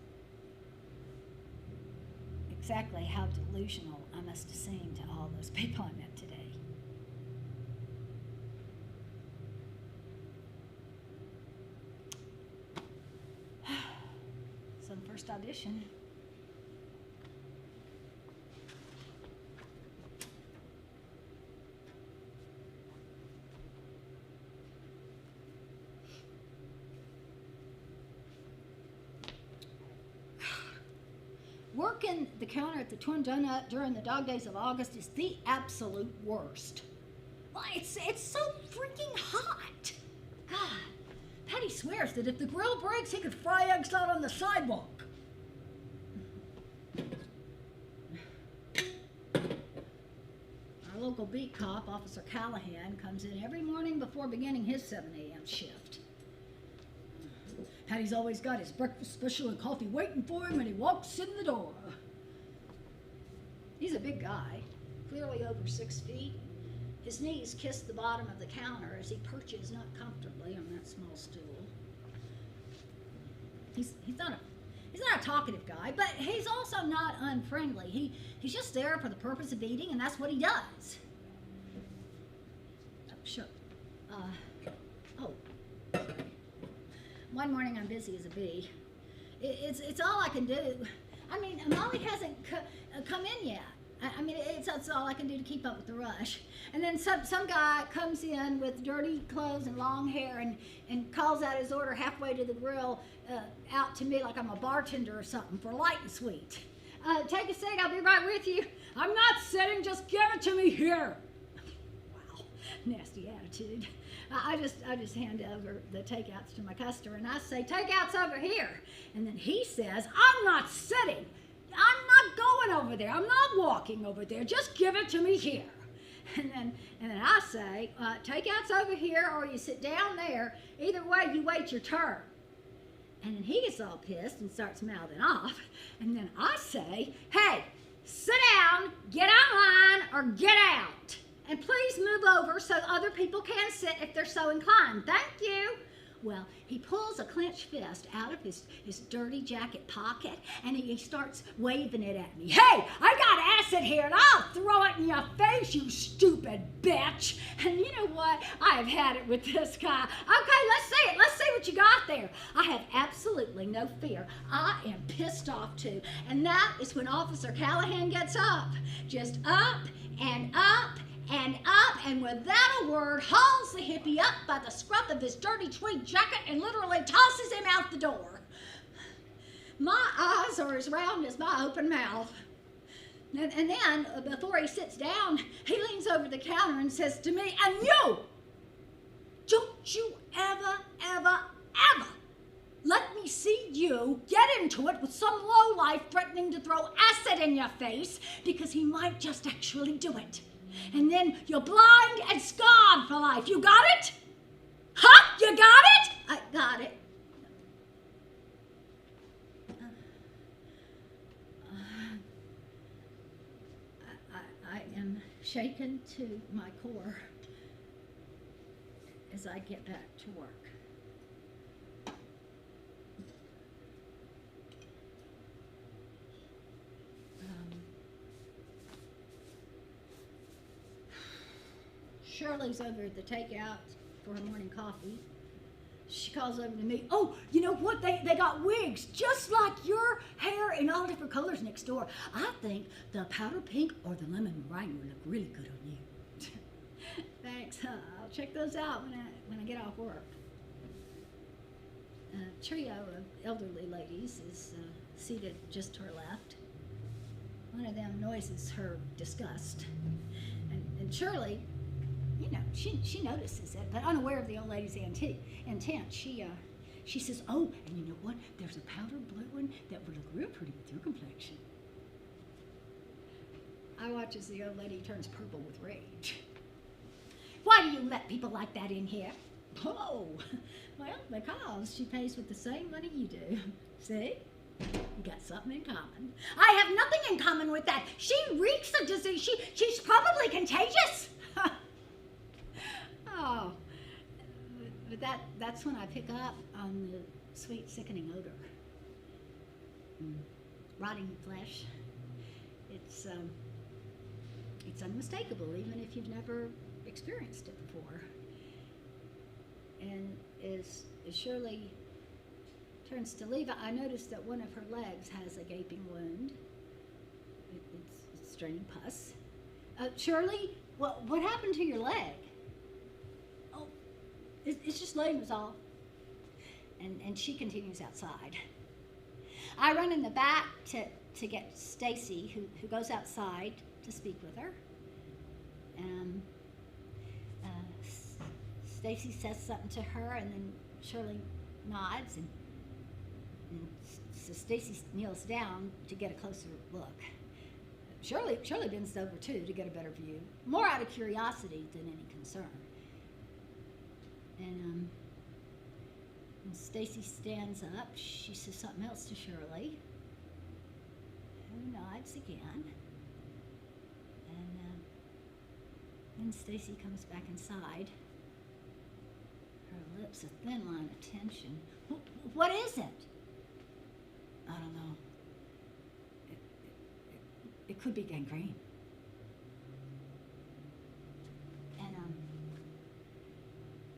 S4: exactly how delusional I must have seemed to all those people I met today. So the first audition. Working the counter at the Twin Donut during the dog days of August is the absolute worst. Well, it's so freaking hot. God, Patty swears that if the grill breaks, he could fry eggs out on the sidewalk. Our local beat cop, Officer Callahan, comes in every morning before beginning his 7 a.m. shift. Patty's always got his breakfast special and coffee waiting for him when he walks in the door. He's a big guy, clearly over 6 feet. His knees kiss the bottom of the counter as he perches not comfortably on that small stool. He's not a talkative guy, but he's also not unfriendly. He's just there for the purpose of eating, and that's what he does. Oh, sure. One morning I'm busy as a bee. It's all I can do. I mean, Molly hasn't come in yet. I mean, it's all I can do to keep up with the rush. And then some guy comes in with dirty clothes and long hair and calls out his order halfway to the grill out to me like I'm a bartender or something for light and sweet. Take a seat, I'll be right with you. I'm not sitting, just give it to me here. Wow, nasty attitude. I just hand over the takeouts to my customer and I say, takeouts over here. And then he says, I'm not sitting. I'm not going over there. I'm not walking over there. Just give it to me here. And then I say, takeouts over here or you sit down there. Either way, you wait your turn. And then he gets all pissed and starts mouthing off. And then I say, hey, sit down, get online, or get out. And please move over so other people can sit if they're so inclined. Thank you. Well, he pulls a clenched fist out of his dirty jacket pocket and he starts waving it at me. Hey, I got acid here and I'll throw it in your face, you stupid bitch. And you know what? I have had it with this guy. Okay, let's see it. Let's see what you got there. I have absolutely no fear. I am pissed off too. And that is when Officer Callahan gets up. Just up and up and up, and without a word, hauls the hippie up by the scruff of his dirty tweed jacket and literally tosses him out the door. My eyes are as round as my open mouth. And then, before he sits down, he leans over the counter and says to me, and you, don't you ever let me see you get into it with some lowlife threatening to throw acid in your face, because he might just actually do it. And then you're blind and scarred for life. You got it? Huh? You got it? I got it. I am shaken to my core as I get back to work. Shirley's over at the takeout for her morning coffee. She calls over to me, oh, you know what, they got wigs just like your hair in all different colors next door. I think the powder pink or the lemon meringue would look really good on you. Thanks, I'll check those out when I get off work. A trio of elderly ladies is seated just to her left. One of them noises her disgust. And Shirley, you know, she notices it, but unaware of the old lady's intent, she says, oh, and you know what? There's a powder blue one that would look real pretty with your complexion. I watch as the old lady turns purple with rage. Why do you let people like that in here? Oh, well, because she pays with the same money you do. See? You got something in common. I have nothing in common with that. She reeks of disease. She's probably contagious. Oh, but that's when I pick up on the sweet, sickening odor. Rotting flesh. It's unmistakable, even if you've never experienced it before. And as Shirley turns to leave, I notice that one of her legs has a gaping wound. It's draining pus. Shirley, what happened to your leg? Oh, it's just lame was all. And she continues outside. I run in the back to get Stacy, who goes outside to speak with her. Stacy says something to her, and then Shirley nods, and so Stacy kneels down to get a closer look. Shirley bends over too to get a better view, more out of curiosity than any concern. And when Stacy stands up, she says something else to Shirley, who nods again. And then Stacy comes back inside. Her lips a thin line of tension. What is it? I don't know. It could be gangrene. And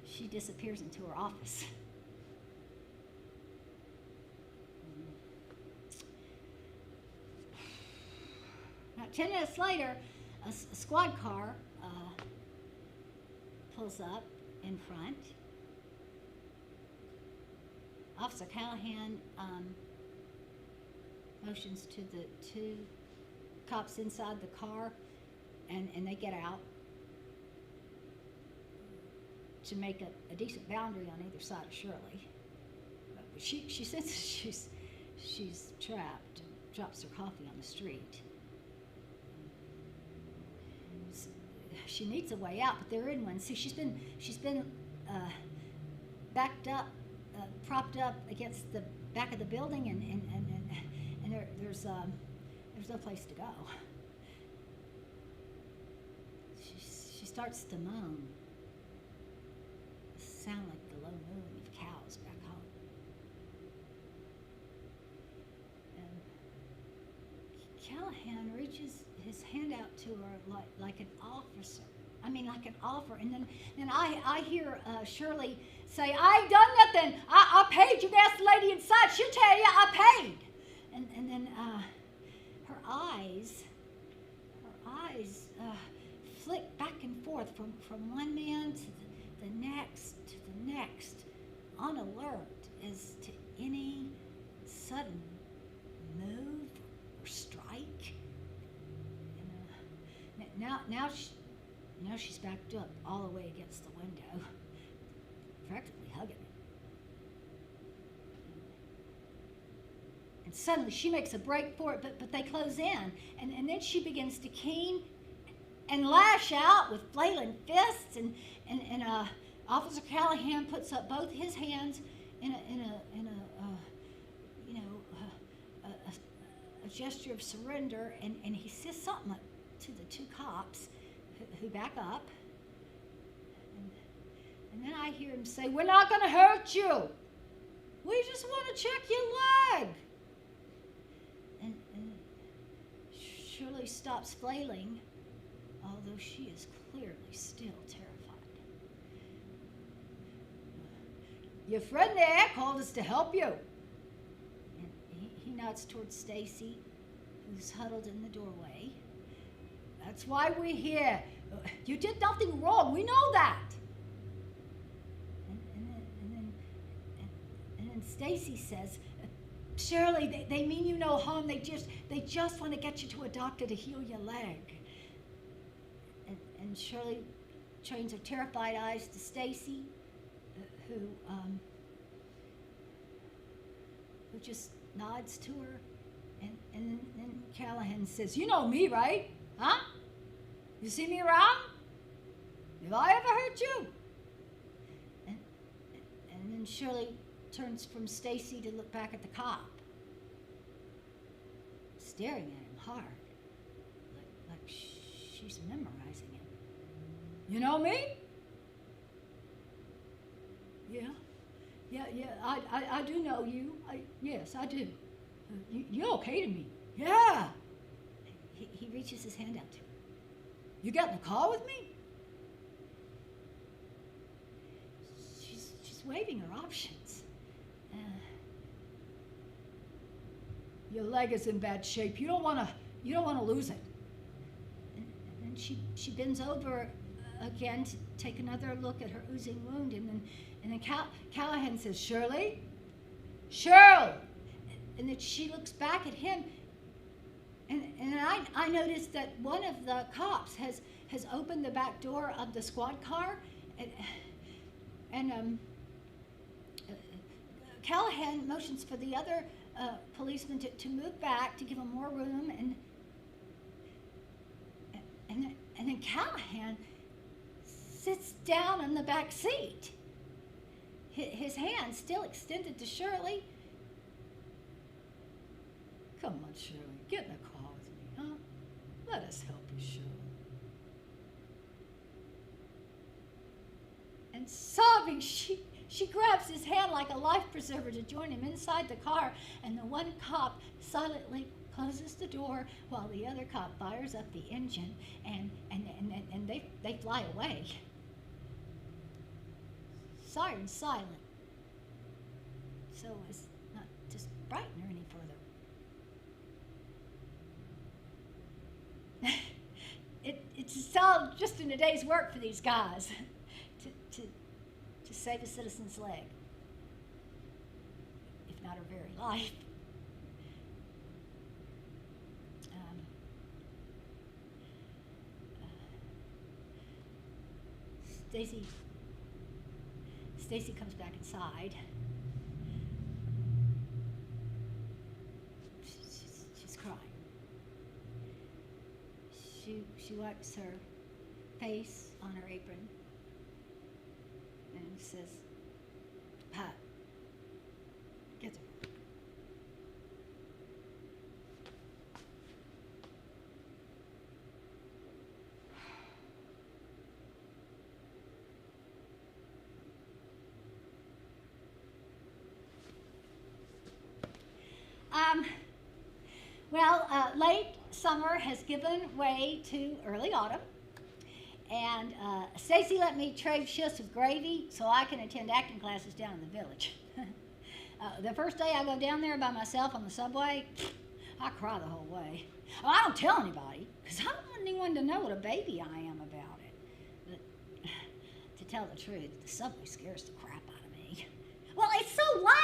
S4: she disappears into her office. About 10 minutes later, a squad car pulls up in front. Officer Callahan motions to the two cops inside the car, and they get out to make a decent boundary on either side of Shirley. But she senses she's trapped and drops her coffee on the street. She needs a way out, but they're in one. See, she's been backed up, propped up against the back of the building, and there's no place to go. She starts to moan. Sound like the low moan of cows.
S1: Callahan reaches his hand out to her like an officer. I mean, like an offer. And then I hear Shirley say, I ain't done nothing. I paid. You can ask the lady inside. She'll tell you I paid. And then her eyes flick back and forth from one man to the next, on alert as to any sudden move or strike. And, now she's backed up all the way against the window, practically hugging it. And suddenly she makes a break for it, but they close in. And then she begins to keen and lash out with flailing fists. And Officer Callahan puts up both his hands in a gesture of surrender, and he says something to the two cops who back up. And then I hear him say, we're not going to hurt you. We just want to check your leg. And Shirley stops flailing, although she is clearly still terrified. Your friend there called us to help you. And he nods towards Stacy, who's huddled in the doorway. That's why we're here. You did nothing wrong. We know that. And then Stacy says, Shirley, they mean you no harm. They just want to get you to a doctor to heal your leg. And Shirley turns her terrified eyes to Stacy, who just nods to her. And then Callahan says, you know me, right? Huh? You see me around? Have I ever hurt you? And then Shirley turns from Stacy to look back at the cop, staring at him hard, like she's memorizing him. You know me? Yeah, I do know you. Yes, I do. You're okay to me. Yeah. He reaches his hand out to her. You got in the car with me? She's waving her options. Your leg is in bad shape. You don't want to lose it. And then she bends over again to take another look at her oozing wound, and then Callahan says, Shirley? Cheryl! And then she looks back at him, and I noticed that one of the cops has opened the back door of the squad car, and Callahan motions for the other policeman to move back to give him more room, and then Callahan sits down in the back seat, his hand still extended to Shirley. Come on, Shirley, get in the car with me, huh? Let us help you, Shirley. And sobbing, she grabs his hand like a life preserver to join him inside the car, and the one cop silently closes the door while the other cop fires up the engine, and they fly away. Siren silent, so as not to frighten her any further. It's all just in a day's work for these guys to save a citizen's leg, if not her very life. Stacy comes back inside. She's crying. She wipes her face on her apron and says, Pat, get to work. Well, late summer has given way to early autumn. And Stacy let me trade shifts with gravy so I can attend acting classes down in the village. The first day I go down there by myself on the subway, I cry the whole way. Well, I don't tell anybody because I don't want anyone to know what a baby I am about it. But to tell the truth, the subway scares the crap out of me. Well, it's so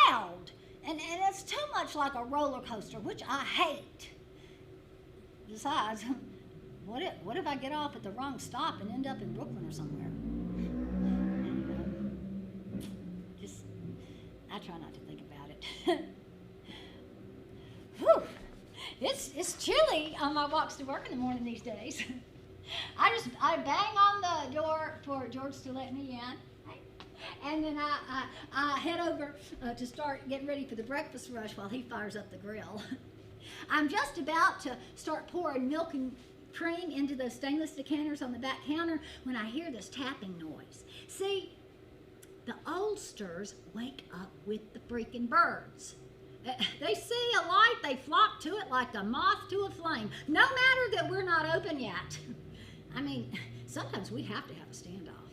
S1: loud, and it's too much like a roller coaster, which I hate. Besides, what if I get off at the wrong stop and end up in Brooklyn or somewhere? Just, I try not to think about it. Whew. It's chilly on my walks to work in the morning these days. I bang on the door for George to let me in, and then I head over to start getting ready for the breakfast rush while he fires up the grill. I'm just about to start pouring milk and cream into those stainless decanters on the back counter when I hear this tapping noise. See, the oldsters wake up with the freaking birds. They see a light, they flock to it like a moth to a flame, no matter that we're not open yet. I mean, sometimes we have to have a standoff.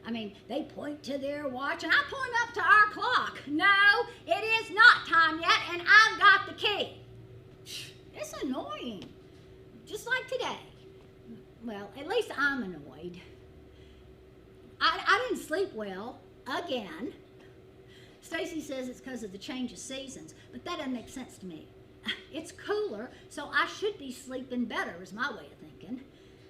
S1: I mean, they point to their watch, and I point up to our clock. No, it is not time yet, and I've got the key. It's annoying, just like today. Well, at least I'm annoyed. I didn't sleep well, again. Stacy says it's because of the change of seasons, but that doesn't make sense to me. It's cooler, so I should be sleeping better, is my way of thinking.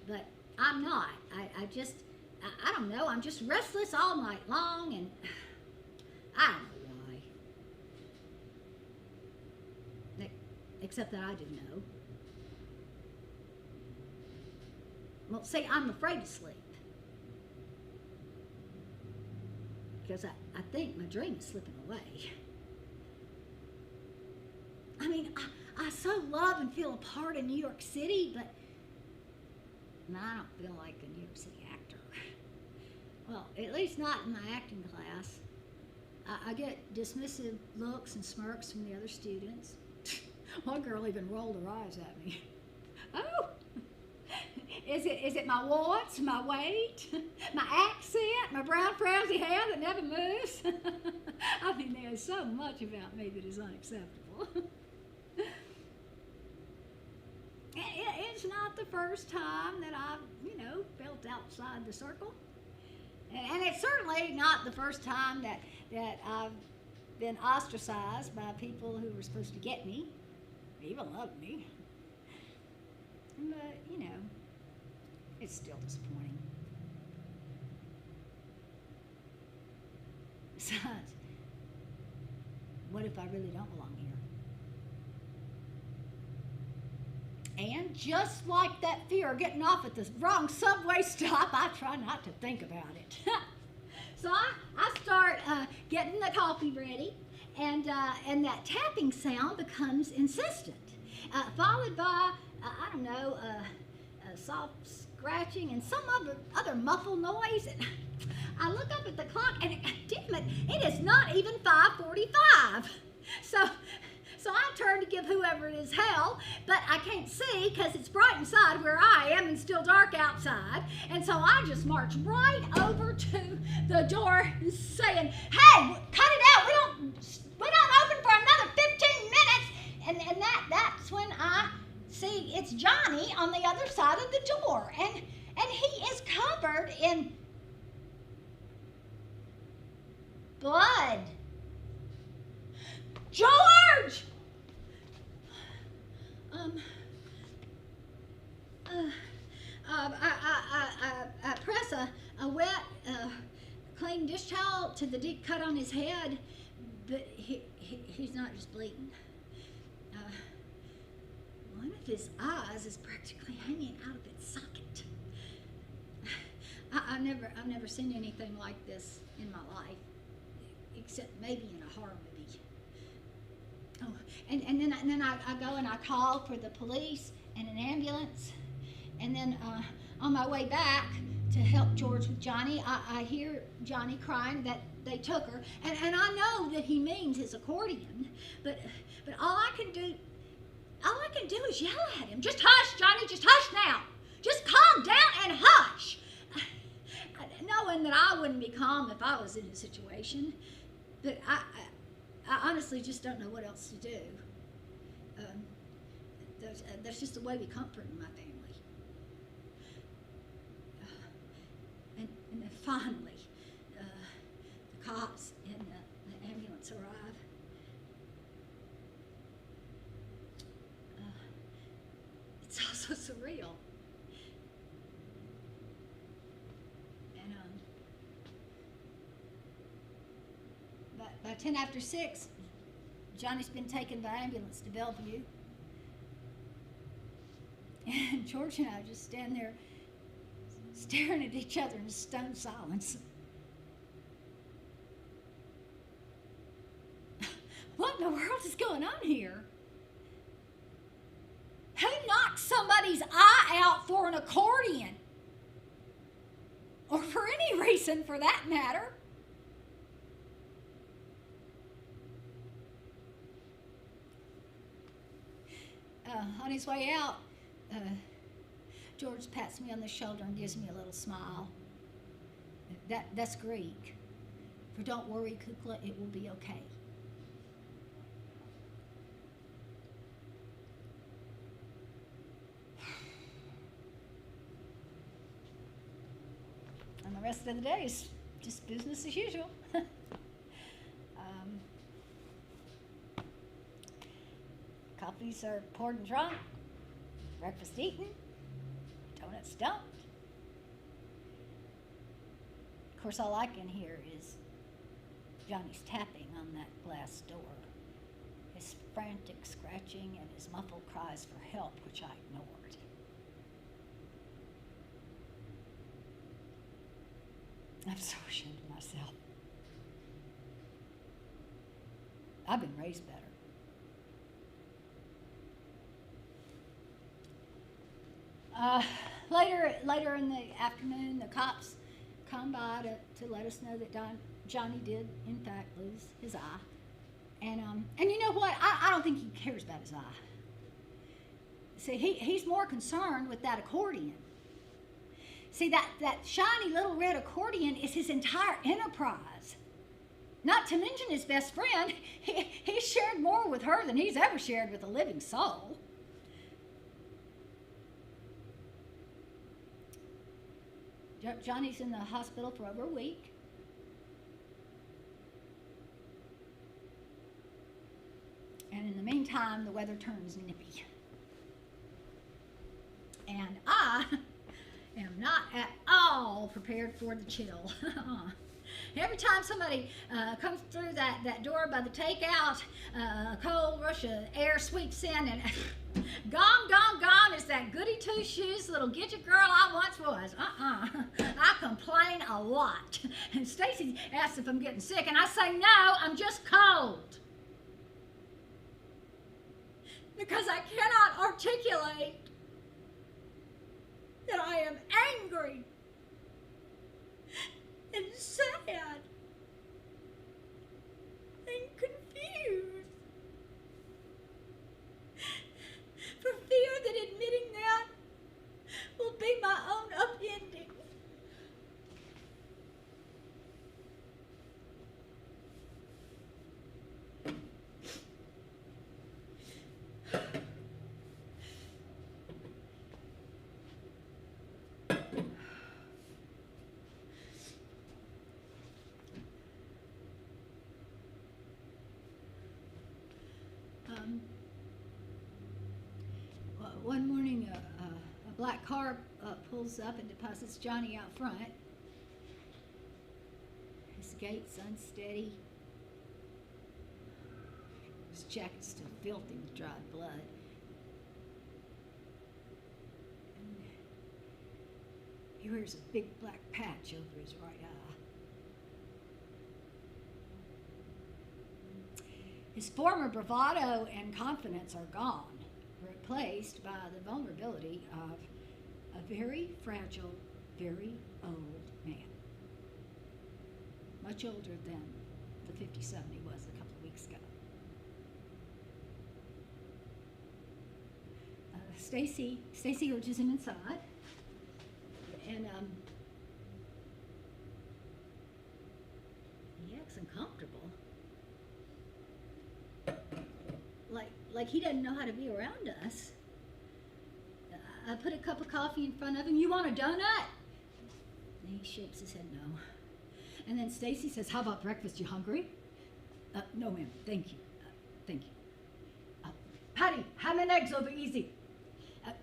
S1: But I'm not. I don't know, I'm just restless all night long, and I don't know why. Except that I do know. Well, see, I'm afraid to sleep. Because I think my dream is slipping away. I mean, I so love and feel a part of New York City, but I don't feel like a New York City actor. Well, at least not in my acting class. I get dismissive looks and smirks from the other students. One girl even rolled her eyes at me. Oh! Is it my warts, my weight, my accent, my brown frowsy hair that never moves? I mean, there's so much about me that is unacceptable. It's not the first time that I've, felt outside the circle. And it's certainly not the first time that I've been ostracized by people who were supposed to get me, even love me. But, it's still disappointing. Besides, what if I really don't belong here? And just like that fear of getting off at the wrong subway stop, I try not to think about it. So I start getting the coffee ready, and that tapping sound becomes insistent, followed by, a soft scratching and some other muffled noise. And I look up at the clock, and damn it, it is not even 5:45. So I turn to give whoever it is hell, but I can't see because it's bright inside where I am and still dark outside. And so I just march right over to the door saying, "Hey, cut it out. We don't open for another 15 minutes." And that's when I see it's Johnny on the other side of the door. And he is covered in blood. George! I press a wet, clean dish towel to the deep cut on his head, but he's not just bleeding. One of his eyes is practically hanging out of its socket. I've never seen anything like this in my life, except maybe in a horror movie. Oh, and then I go and I call for the police and an ambulance, and then on my way back to help George with Johnny, I hear Johnny crying that they took her, and I know that he means his accordion, but all I can do
S4: all I can do is yell at him. Just hush, Johnny, just hush now. Just calm down and hush. Knowing that I wouldn't be calm if I was in his situation, but I honestly just don't know what else to do. That's just the way we comfort my family. And then finally, the cops and the ambulance arrive. It's all so surreal. And by 10 after 6, Johnny's been taken by ambulance to Bellevue. And George and I just stand there staring at each other in stunned silence. What in the world is going on here? Who knocked somebody's eye out for an accordion? Or for any reason, for that matter. On his way out, George pats me on the shoulder and gives me a little smile. That's Greek. For don't worry, Kukla, it will be okay. And the rest of the day is just business as usual. Coffees are poured and drunk, breakfast eaten, donuts dumped. Of course, all I can hear is Johnny's tapping on that glass door, his frantic scratching and his muffled cries for help, which I ignored. I'm so ashamed of myself. I've been raised better. Later in the afternoon, the cops come by to let us know that Johnny did, in fact, lose his eye. And you know what? I don't think he cares about his eye. See, he's more concerned with that accordion. See, that shiny little red accordion is his entire enterprise. Not to mention his best friend. He's shared more with her than he's ever shared with a living soul. Johnny's in the hospital for over a week. And in the meantime, the weather turns nippy. And I am not at all prepared for the chill. Every time somebody comes through that door by the takeout, a cold rush of air sweeps in, and gone, gone, gone is that goody two-shoes little gidget girl I once was. I complain a lot. And Stacy asks if I'm getting sick, and I say, no, I'm just cold. Because I cannot articulate that I am angry and sad and confused for fear that admitting that will be my own upending. One morning, a black car pulls up and deposits Johnny out front. His gait's unsteady. His jacket's still filthy with dried blood. And he wears a big black patch over his right eye. His former bravado and confidence are gone, replaced by the vulnerability of a very fragile, very old man. Much older than the 57 he was a couple of weeks ago. Stacy urges him inside, and he acts uncomfortable, like he doesn't know how to be around us. I put a cup of coffee in front of him. You want a donut? And he shakes his head no. And then Stacy says, "How about breakfast? You hungry?" No, ma'am. Thank you. Thank you. Patty, ham and eggs over easy.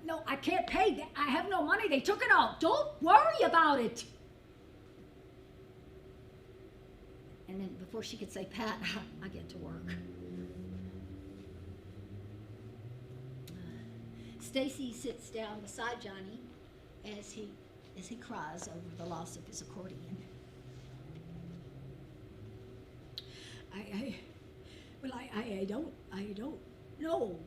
S4: No, I can't pay. I have no money. They took it all. Don't worry about it. And then before she could say, "Pat, I get to work." Stacy sits down beside Johnny as he cries over the loss of his accordion. I don't know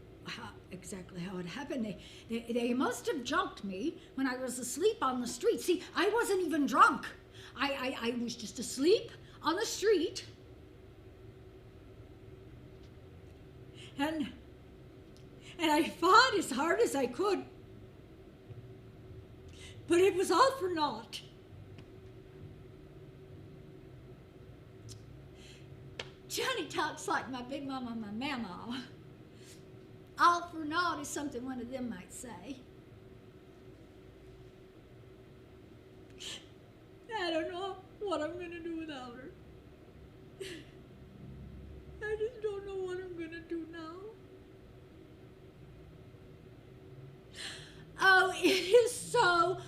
S4: exactly how it happened. They must have jumped me when I was asleep on the street. See, I wasn't even drunk. I was just asleep on the street. And I fought as hard as I could. But it was all for naught. Johnny talks like my big mama, my mama. All for naught is something one of them might say. I don't know what I'm going to do without her. I just don't know what I'm going to do now. Oh, it is so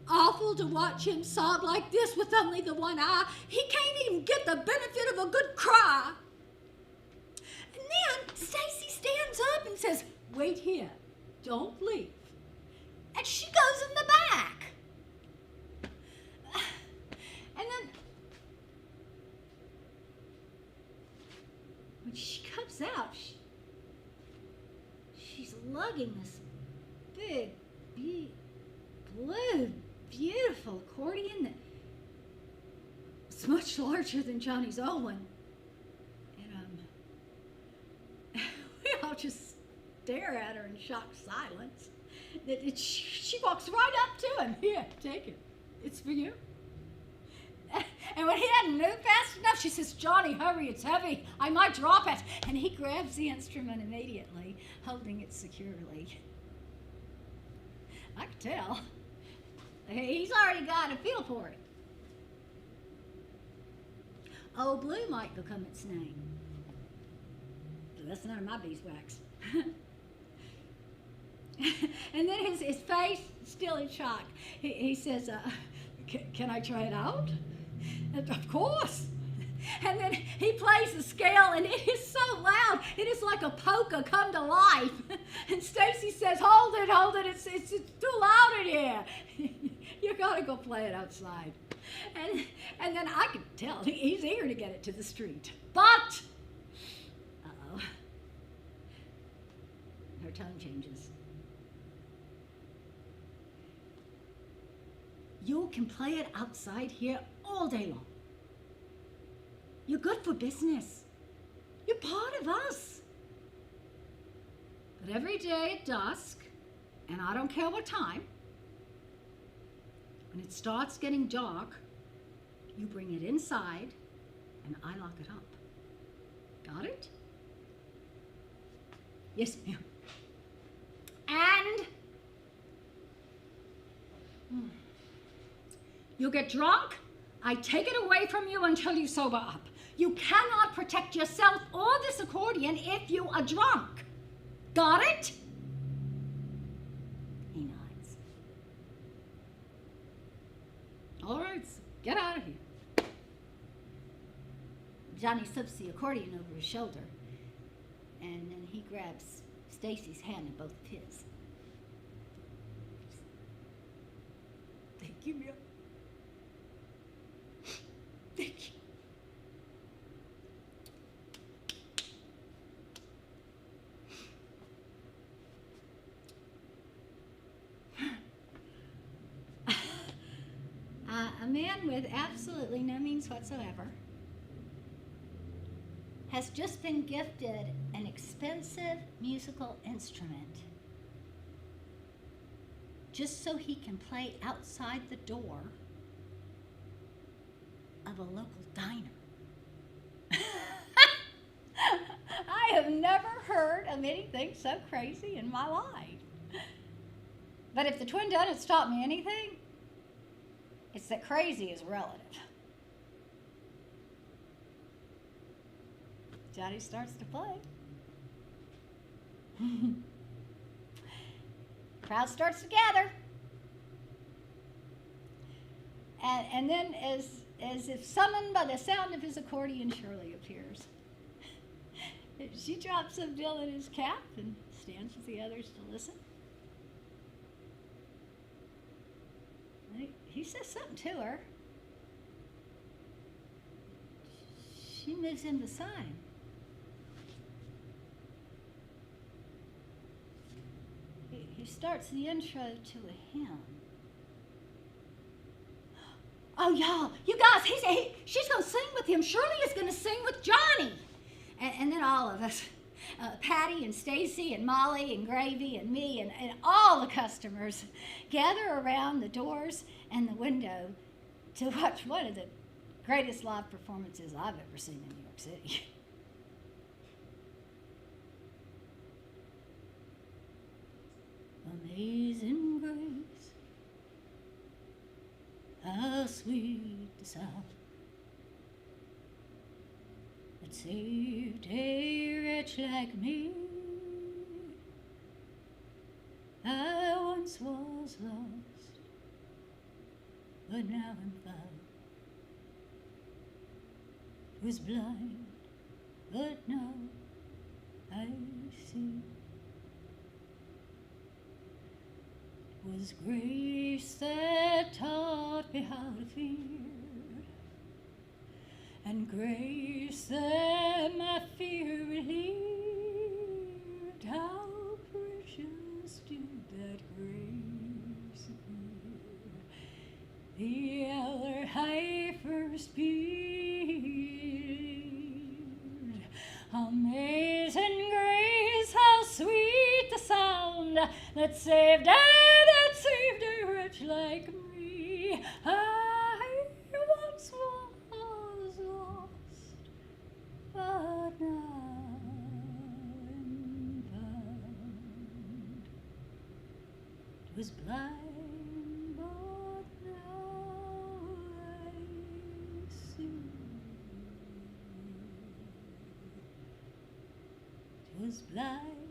S4: awful to watch him sob like this with only the one eye. He can't even get the benefit of a good cry. And then Stacy stands up and says, "Wait here. Don't leave." And she goes in the back. And then when she comes out, she's lugging this big, blue, beautiful accordion that's much larger than Johnny's old one. And we all just stare at her in shocked silence. She walks right up to him. "Here, take it. It's for you." And when he hadn't moved fast enough, she says, "Johnny, hurry, it's heavy. I might drop it." And he grabs the instrument immediately, holding it securely. I could tell. He's already got a feel for it. Old Blue might become its name. But that's none of my beeswax. And then his face, still in shock, he says, can I try it out?" "Of course." And then he plays the scale, and it is so loud. It is like a polka come to life. And Stacy says, hold it, it's too loud in here. You gotta go play it outside." And then I could tell he's eager to get it to the street. But, uh-oh, her tone changes. "You can play it outside here all day long. You're good for business. You're part of us. But every day at dusk, and I don't care what time, when it starts getting dark, you bring it inside and I lock it up. Got it?" "Yes, ma'am." "And you get drunk, I take it away from you until you sober up. You cannot protect yourself or this accordion if you are drunk. Got it?" He nods. "All right, get out of here." Johnny slips the accordion over his shoulder, and then he grabs Stacy's hand in both of his. "Thank you, Mia. Thank you." A man with absolutely no means whatsoever has just been gifted an expensive musical instrument just so he can play outside the door of a local diner.
S1: I have never heard of anything so crazy in my life. But if the Twin Donuts taught me anything, it's that crazy is relative. Johnny starts to play. Crowd starts to gather. And then, as if summoned by the sound of his accordion, Shirley appears. She drops a bill in his cap and stands with the others to listen. He says something to her. She moves in beside him. He starts the intro to a hymn. Oh, y'all, you guys, she's going to sing with him. Shirley is going to sing with Johnny. And then all of us, Patty and Stacy and Molly and Gravy and me and all the customers gather around the doors and the window to watch one of the greatest live performances I've ever seen in New York City. Amazing grace, how sweet the sound that saved a wretch like me. I once was lost, but now I'm found. Was blind, but now I see. Was grace that taught me how to fear, and grace that my fear relieved. How precious did that grace appear the hour I first believed. Amazing grace, how sweet the sound that saved a wretch like me. I once was lost, but now am found. Was blind, but now I see. Was blind,